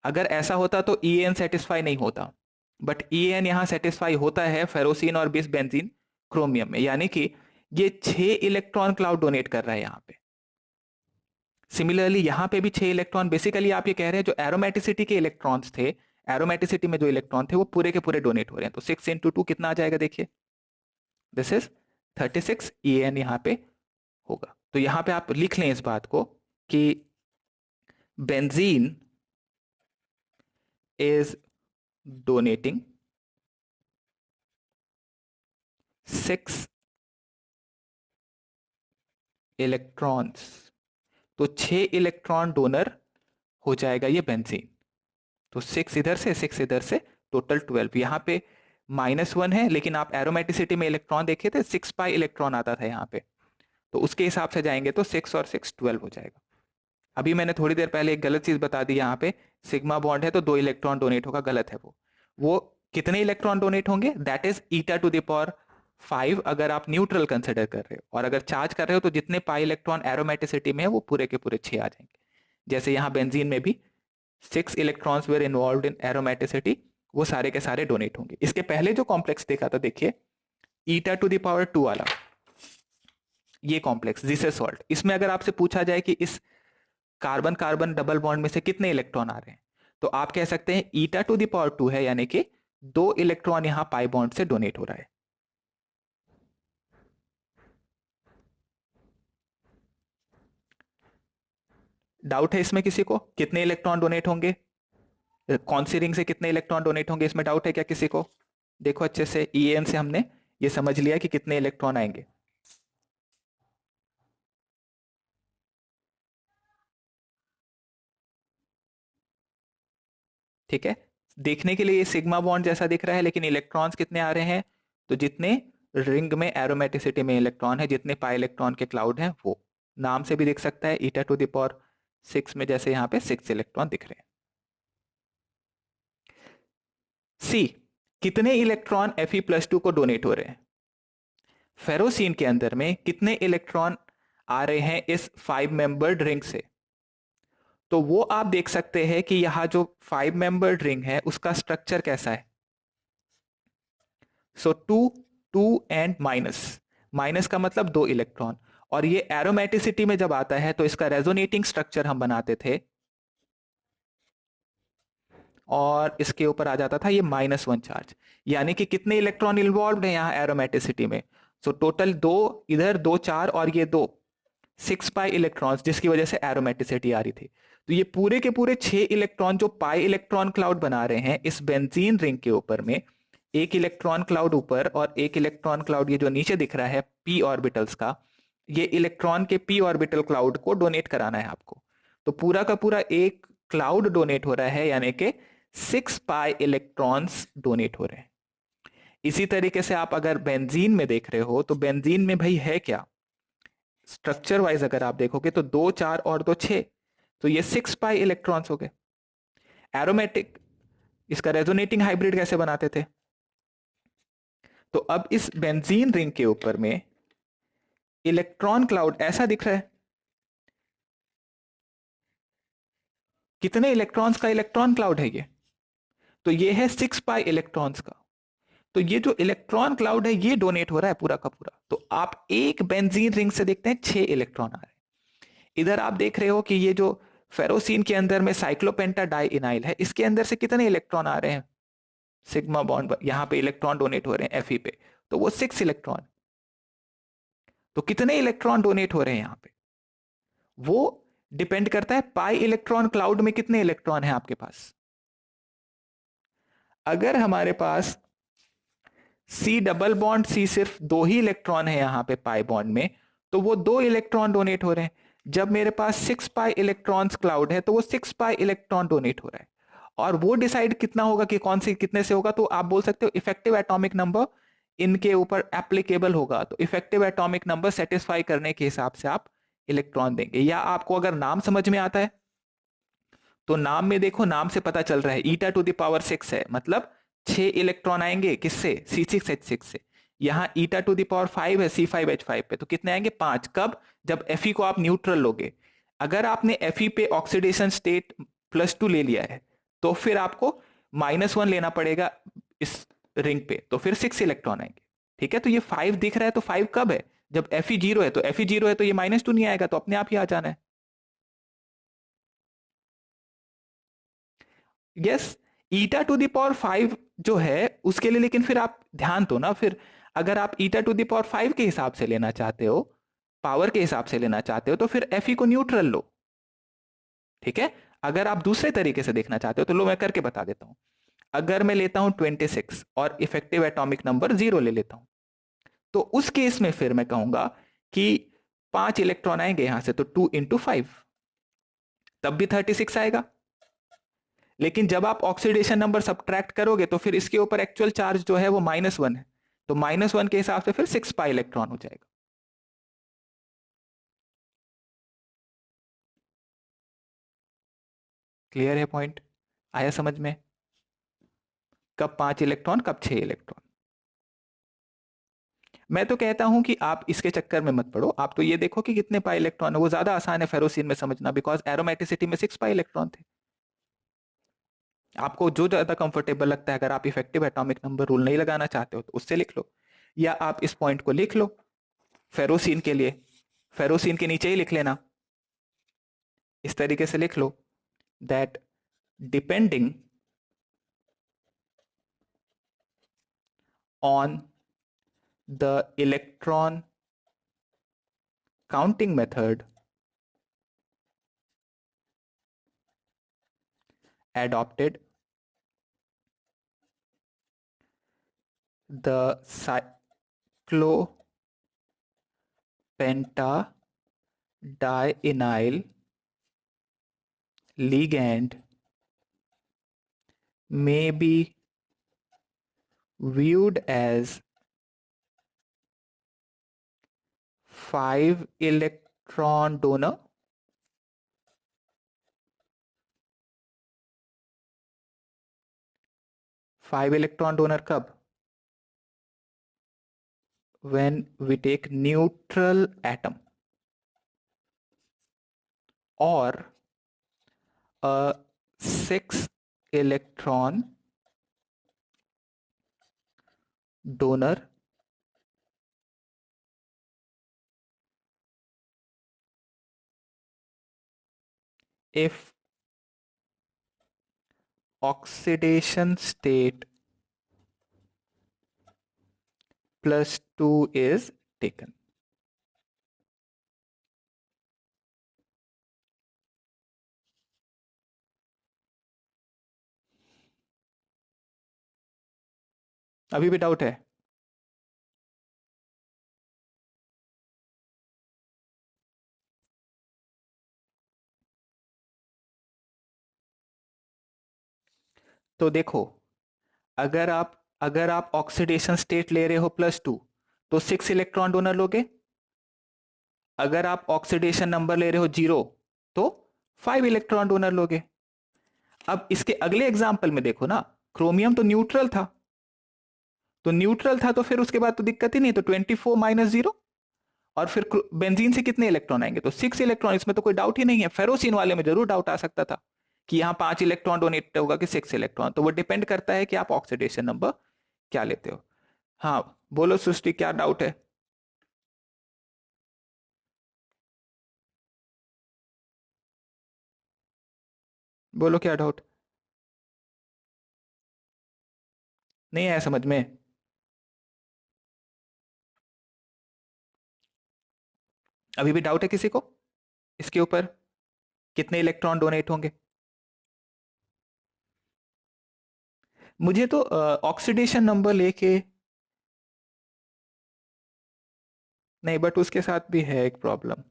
अगर ऐसा होता तो EAN सेटिस्फाई नहीं होता, बट EAN यहां सेटिस्फाई होता है फेरोसिन और बिस बेंजीन क्रोमियम में, यानी कि ये 6 इलेक्ट्रॉन क्लाउड डोनेट कर रहा है यहां पे। सिमिलरली यहां पे भी 6 इलेक्ट्रॉन, बेसिकली आप ये कह रहे हैं जो एरोमेटिसिटी के इलेक्ट्रॉन्स थे, एरोमेटिसिटी में जो इलेक्ट्रॉन थे वो पूरे के पूरे डोनेट हो रहे हैं। तो 6 इंटू 2 कितना आ जाएगा देखिए, दिस इज 36। EAN यहां पे होगा। तो यहां पे आप लिख लें इस बात को कि बेंजीन is donating 6 इलेक्ट्रॉन्स। तो 6 इलेक्ट्रॉन डोनर हो जाएगा ये बेंजीन। तो 6 इधर से 6 इधर से, टोटल 12। यहां पे -1 है, लेकिन आप एरोमेटिसिटी में इलेक्ट्रॉन देखे थे 6 पाई इलेक्ट्रॉन आता था यहाँ पे, तो उसके हिसाब से जाएंगे तो 6 और 6 12 हो जाएगा। अभी मैंने थोड़ी देर पहले एक गलत चीज बता दी, यहाँ पे सिग्मा बॉन्ड है तो 2 इलेक्ट्रॉन डोनेट होगा, गलत है वो कितने इलेक्ट्रॉन डोनेट होंगे? That is eta to the power 5 अगर आप न्यूट्रल कंसिडर कर रहे हो, और अगर चार्ज कर रहे हो तो जितने पाई इलेक्ट्रॉन एरोमेटिसिटी में है वो पूरे के पूरे 6 आ जाएंगे। जैसे यहाँ बेंजीन में भी 6 electrons were involve in aromaticity, वो सारे के सारे डोनेट होंगे। इसके पहले जो कॉम्प्लेक्स देखा था देखिए, ईटा टू द पावर 2 वाला, ये कॉम्प्लेक्स जिसे सॉल्ट, इसमें अगर आपसे पूछा जाए कि इस कार्बन कार्बन डबल बॉन्ड में से कितने इलेक्ट्रॉन आ रहे हैं, तो आप कह सकते हैं ईटा टू द पावर 2 है, यानी कि 2 इलेक्ट्रॉन यहां पाई बॉन्ड से डोनेट हो रहा है। डाउट है इसमें किसी को, कितने इलेक्ट्रॉन डोनेट होंगे? कौन सी रिंग से कितने इलेक्ट्रॉन डोनेट होंगे, इसमें डाउट है क्या किसी को? देखो अच्छे से, EN से हमने ये समझ लिया कि कितने इलेक्ट्रॉन आएंगे। ठीक है, देखने के लिए ये सिग्मा बॉन्ड जैसा दिख रहा है, लेकिन इलेक्ट्रॉन्स कितने आ रहे हैं? तो जितने रिंग में एरोमेटिसिटी में इलेक्ट्रॉन है, जितने पाई इलेक्ट्रॉन के क्लाउड हैं, वो नाम से भी दिख सकता है, ईटा टू द पावर 6 में जैसे यहाँ पे 6 इलेक्ट्रॉन दिख रहे हैं। सी, कितने इलेक्ट्रॉन Fe+2 को डोनेट हो रहे हैं? फेरोसीन के अंदर में कितने इलेक्ट्रॉन आ रहे हैं इस 5 मेंबर्ड रिंग से? तो वो आप देख सकते हैं कि यहां जो 5 मेंबर्ड रिंग है उसका स्ट्रक्चर कैसा है। सो 2 2 एंड माइनस, माइनस का मतलब 2 इलेक्ट्रॉन, और ये एरोमेटिसिटी में जब आता है तो इसका रेजोनेटिंग स्ट्रक्चर हम बनाते थे, और इसके ऊपर आ जाता था ये -1 चार्ज। यानी कि कितने इलेक्ट्रॉन इन्वॉल्व है यहाँ एरोमेटिसिटी में? सो टोटल 2, इधर 2 4 और ये 2, 6 पाई इलेक्ट्रॉन्स, जिसकी वजह से एरोमेटिसिटी आ रही थी। तो ये पूरे के पूरे 6 इलेक्ट्रॉन जो पाई इलेक्ट्रॉन क्लाउड बना रहे हैं इस बेंजीन रिंग के ऊपर में, एक इलेक्ट्रॉन क्लाउड ऊपर और एक इलेक्ट्रॉन क्लाउड ये जो नीचे दिख रहा है p ऑर्बिटल्स का, ये इलेक्ट्रॉन के p ऑर्बिटल क्लाउड को डोनेट कराना है आपको। तो पूरा का पूरा एक क्लाउड डोनेट हो रहा है, यानी कि 6 पाई इलेक्ट्रॉन्स डोनेट हो रहे हैं। इसी तरीके से आप अगर बेंजीन में देख रहे हो तो बेंजीन में भाई है क्या, स्ट्रक्चर वाइज अगर आप देखोगे तो 2 4 और 2 6, तो ये 6 पाई इलेक्ट्रॉन्स हो गए। एरोमेटिक, इसका रेजोनेटिंग हाइब्रिड कैसे बनाते थे? तो अब इस बेंजीन रिंग के ऊपर में इलेक्ट्रॉन क्लाउड ऐसा दिख रहा है, कितने इलेक्ट्रॉन्स का इलेक्ट्रॉन क्लाउड है ये? तो ये है 6 पाई इलेक्ट्रॉन्स का। तो ये जो इलेक्ट्रॉन क्लाउड है ये डोनेट हो रहा है पूरा का पूरा। तो आप एक बेंजीन रिंग से देखते हैं 6 इलेक्ट्रॉन आ रहे हैं। इधर आप देख रहे हो कि ये जो फेरोसीन के अंदर में साइक्लोपेंटा डाई इनाइल है, इसके अंदर से कितने इलेक्ट्रॉन आ रहे हैं? सिग्मा बॉन्ड, यहां पे इलेक्ट्रॉन डोनेट हो रहे हैं Fe पे, तो वो 6 इलेक्ट्रॉन। तो कितने इलेक्ट्रॉन डोनेट हो रहे हैं यहां पे? वो डिपेंड करता है पाई इलेक्ट्रॉन क्लाउड में कितने इलेक्ट्रॉन है आपके पास। अगर हमारे पास C डबल बॉन्ड C सिर्फ 2 ही इलेक्ट्रॉन है यहां पे पाई बॉन्ड में, तो वो 2 इलेक्ट्रॉन डोनेट हो रहे हैं। जब मेरे पास 6 पाई इलेक्ट्रॉन्स क्लाउड है तो वो 6 पाई इलेक्ट्रॉन डोनेट हो रहा है। और वो डिसाइड कितना होगा कि कौन से कितने से होगा, तो आप बोल सकते हो इफेक्टिव एटॉमिक नंबर इनके ऊपर एप्लीकेबल होगा। तो इफेक्टिव एटॉमिक नंबर सेटिस्फाई करने के हिसाब से आप इलेक्ट्रॉन देंगे। या आपको अगर नाम समझ में आता है तो नाम में देखो, नाम से पता चल रहा है e⁻⁶ है, मतलब 6 इलेक्ट्रॉन आएंगे किससे? C6H6 से। यहाँ e⁻⁵ है C5H5 पे, तो कितने आएंगे? 5। कब? जब Fe को आप न्यूट्रल लोगे। अगर आपने Fe पे ऑक्सीडेशन स्टेट +2 ले लिया है तो फिर आपको -1 लेना पड़ेगा इस रिंग पे, तो फिर 6 इलेक्ट्रॉन आएंगे। ठीक है, तो ये 5 दिख रहा है, तो 5 कब है? जब Fe 0 है। तो Fe 0 है तो ये -2 नहीं आएगा, तो अपने आप ही आ जाना है। यस, e⁻⁵ जो है उसके लिए, लेकिन फिर आप ध्यान दो ना, फिर अगर आप e⁻⁵ के हिसाब से लेना चाहते हो, पावर के हिसाब से लेना चाहते हो, तो फिर Fe को न्यूट्रल लो। ठीक है, अगर आप दूसरे तरीके से देखना चाहते हो तो लो, मैं करके बता देता हूं। अगर मैं लेता हूं 26 और इफेक्टिव एटॉमिक नंबर 0 ले लेता हूं, तो उस केस में फिर मैं कहूंगा कि 5 इलेक्ट्रॉन आएंगे यहां से, तो 2 × 5, तब भी 36 आएगा। लेकिन जब आप ऑक्सीडेशन नंबर सब्ट्रैक्ट करोगे तो फिर इसके ऊपर एक्चुअल चार्ज जो है वो -1 है, तो -1 के हिसाब से फिर 6 पाई इलेक्ट्रॉन हो जाएगा। क्लियर है पॉइंट? आया समझ में? कब 5 इलेक्ट्रॉन, कब 6 इलेक्ट्रॉन। मैं तो कहता हूं कि आप इसके चक्कर में मत पड़ो, आप तो ये देखो कि कितने पाई इलेक्ट्रॉन है, वो ज्यादा आसान है फेरोसीन में समझना, बिकॉज एरोमेटिसिटी में 6 पाई इलेक्ट्रॉन थे। आपको जो ज्यादा कंफर्टेबल लगता है, अगर आप इफेक्टिव एटॉमिक नंबर रूल नहीं लगाना चाहते हो तो उससे लिख लो, या आप इस पॉइंट को लिख लो फेरोसीन के लिए, फेरोसीन के नीचे ही लिख लेना, इस तरीके से लिख लो that depending on the electron counting method adopted the cyclopentadienyl ligand may be viewed as 5 electron donor. Five electron donor कब? when we take neutral atom or a 6 electron donor if oxidation state +2 is taken. अभी भी doubt है? तो देखो, अगर आप oxidation state ले रहे हो +2 तो 6 इलेक्ट्रॉन डोनर लोगे। अगर आप ऑक्सीडेशन नंबर ले रहे हो 0 तो 5 इलेक्ट्रॉन डोनर लोगे। अब इसके अगले एग्जाम्पल में देखो ना, क्रोमियम तो न्यूट्रल था, तो न्यूट्रल था तो फिर उसके बाद तो दिक्कत ही नहीं, तो 24 माइनस 0। और फिर बेंजीन से कितने इलेक्ट्रॉन आएंगे? तो 6 इलेक्ट्रॉन, इसमें तो कोई डाउट ही नहीं है। फेरोसिन वाले में जरूर डाउट आ सकता था कि यहाँ 5 इलेक्ट्रॉन डोनेट होगा कि 6 इलेक्ट्रॉन, तो वो डिपेंड करता है कि आप ऑक्सीडेशन नंबर क्या लेते हो। हाँ बोलो सृष्टि, क्या डाउट है? बोलो क्या डाउट? नहीं आया समझ में? अभी भी डाउट है किसी को इसके ऊपर, कितने इलेक्ट्रॉन डोनेट होंगे? मुझे तो ऑक्सीडेशन नंबर लेके नहीं, बट उसके साथ भी है एक प्रॉब्लम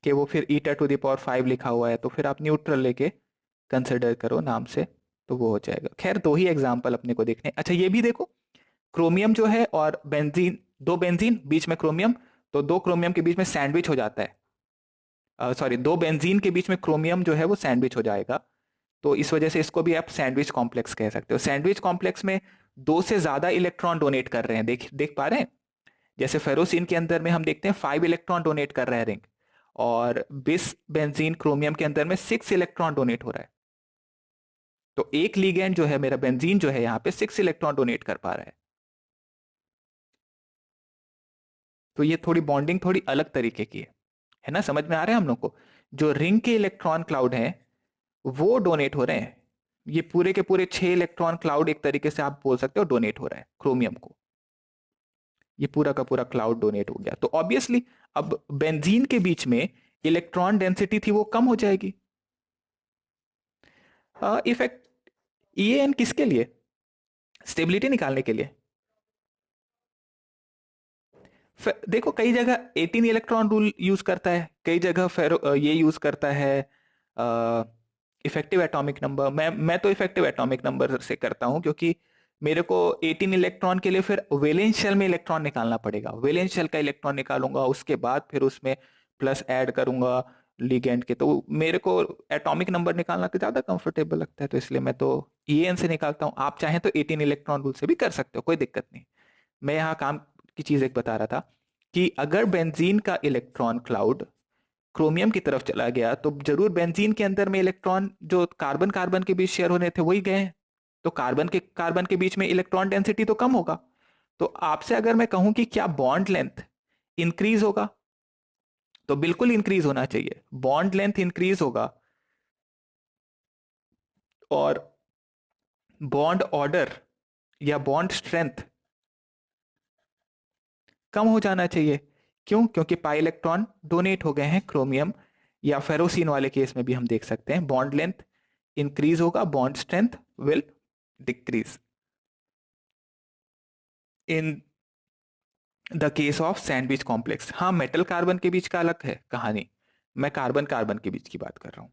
कि वो फिर e⁻⁵ लिखा हुआ है, तो फिर आप न्यूट्रल लेके कंसिडर करो नाम से, तो वो हो जाएगा। खैर, दो ही एग्जाम्पल अपने को देखने। अच्छा ये भी देखो, क्रोमियम जो है और बेंजीन, दो बेंजीन बीच में क्रोमियम, तो दो क्रोमियम के बीच में सैंडविच हो जाता है। सॉरी, दो बेंजीन के बीच में क्रोमियम जो है वो सैंडविच हो जाएगा, तो इस वजह से इसको भी आप सैंडविच कॉम्प्लेक्स कह सकते हो। सैंडविच कॉम्प्लेक्स में दो से ज्यादा इलेक्ट्रॉन डोनेट कर रहे हैं, देख पा रहे हैं? जैसे फेरोसिन के अंदर में हम देखते हैं 5 इलेक्ट्रॉन डोनेट कर रहा है रिंग, और बिस बेंजीन क्रोमियम के अंदर में 6 इलेक्ट्रॉन डोनेट हो रहा है। तो एक लिगेंड जो है मेरा बेंजीन जो है यहाँ पे 6 इलेक्ट्रॉन डोनेट कर पा रहा है। तो ये थोड़ी बॉन्डिंग थोड़ी अलग तरीके की है ना? समझ में आ रहा है हम लोग को? जो रिंग के इलेक्ट्रॉन क्लाउड हैं वो डोनेट हो रहे हैं, ये पूरे के पूरे 6 इलेक्ट्रॉन क्लाउड एक तरीके से आप बोल सकते हो डोनेट हो रहा है क्रोमियम को। ये पूरा का पूरा क्लाउड डोनेट हो गया, तो ऑब्वियसली अब बेंजीन के बीच में इलेक्ट्रॉन डेंसिटी थी वो कम हो जाएगी। इफेक्ट EAN किसके लिए? स्टेबिलिटी निकालने के लिए। देखो कई जगह 18 इलेक्ट्रॉन रूल यूज करता है, कई जगह ये यूज करता है इफेक्टिव एटॉमिक नंबर। मैं तो इफेक्टिव एटॉमिक नंबर से करता हूं, क्योंकि मेरे को 18 इलेक्ट्रॉन के लिए फिर वैलेंस शेल में इलेक्ट्रॉन निकालना पड़ेगा। वैलेंस शेल का इलेक्ट्रॉन निकालूंगा, उसके बाद फिर उसमें प्लस ऐड करूंगा लिगेंड के, तो मेरे को एटॉमिक नंबर निकालना तो ज्यादा कंफर्टेबल लगता है, तो इसलिए मैं तो EAN से निकालता हूं। आप चाहें तो 18 इलेक्ट्रॉन रूल से भी कर सकते हो, कोई दिक्कत नहीं। मैं यहाँ काम की चीज एक बता रहा था कि अगर बेंजीन का इलेक्ट्रॉन क्लाउड क्रोमियम की तरफ चला गया तो जरूर बेंजीन के अंदर में इलेक्ट्रॉन जो कार्बन कार्बन के बीच शेयर होने थे वही गए हैं, तो कार्बन के बीच में इलेक्ट्रॉन डेंसिटी तो कम होगा। तो आपसे अगर मैं कहूं कि क्या बॉन्ड लेंथ इंक्रीज होगा, तो बिल्कुल इंक्रीज होना चाहिए, बॉन्ड लेंथ इंक्रीज होगा और बॉन्ड ऑर्डर या बॉन्ड स्ट्रेंथ कम हो जाना चाहिए। क्यों? क्योंकि पाई इलेक्ट्रॉन डोनेट हो गए हैं क्रोमियम, या फेरोसिन वाले केस में भी हम देख सकते हैं बॉन्ड लेंथ इंक्रीज होगा, bond strength will decrease. In the case of sandwich complex. हाँ, मेटल कार्बन के बीच का अलग है कहानी, मैं कार्बन कार्बन के बीच की बात कर रहा हूँ।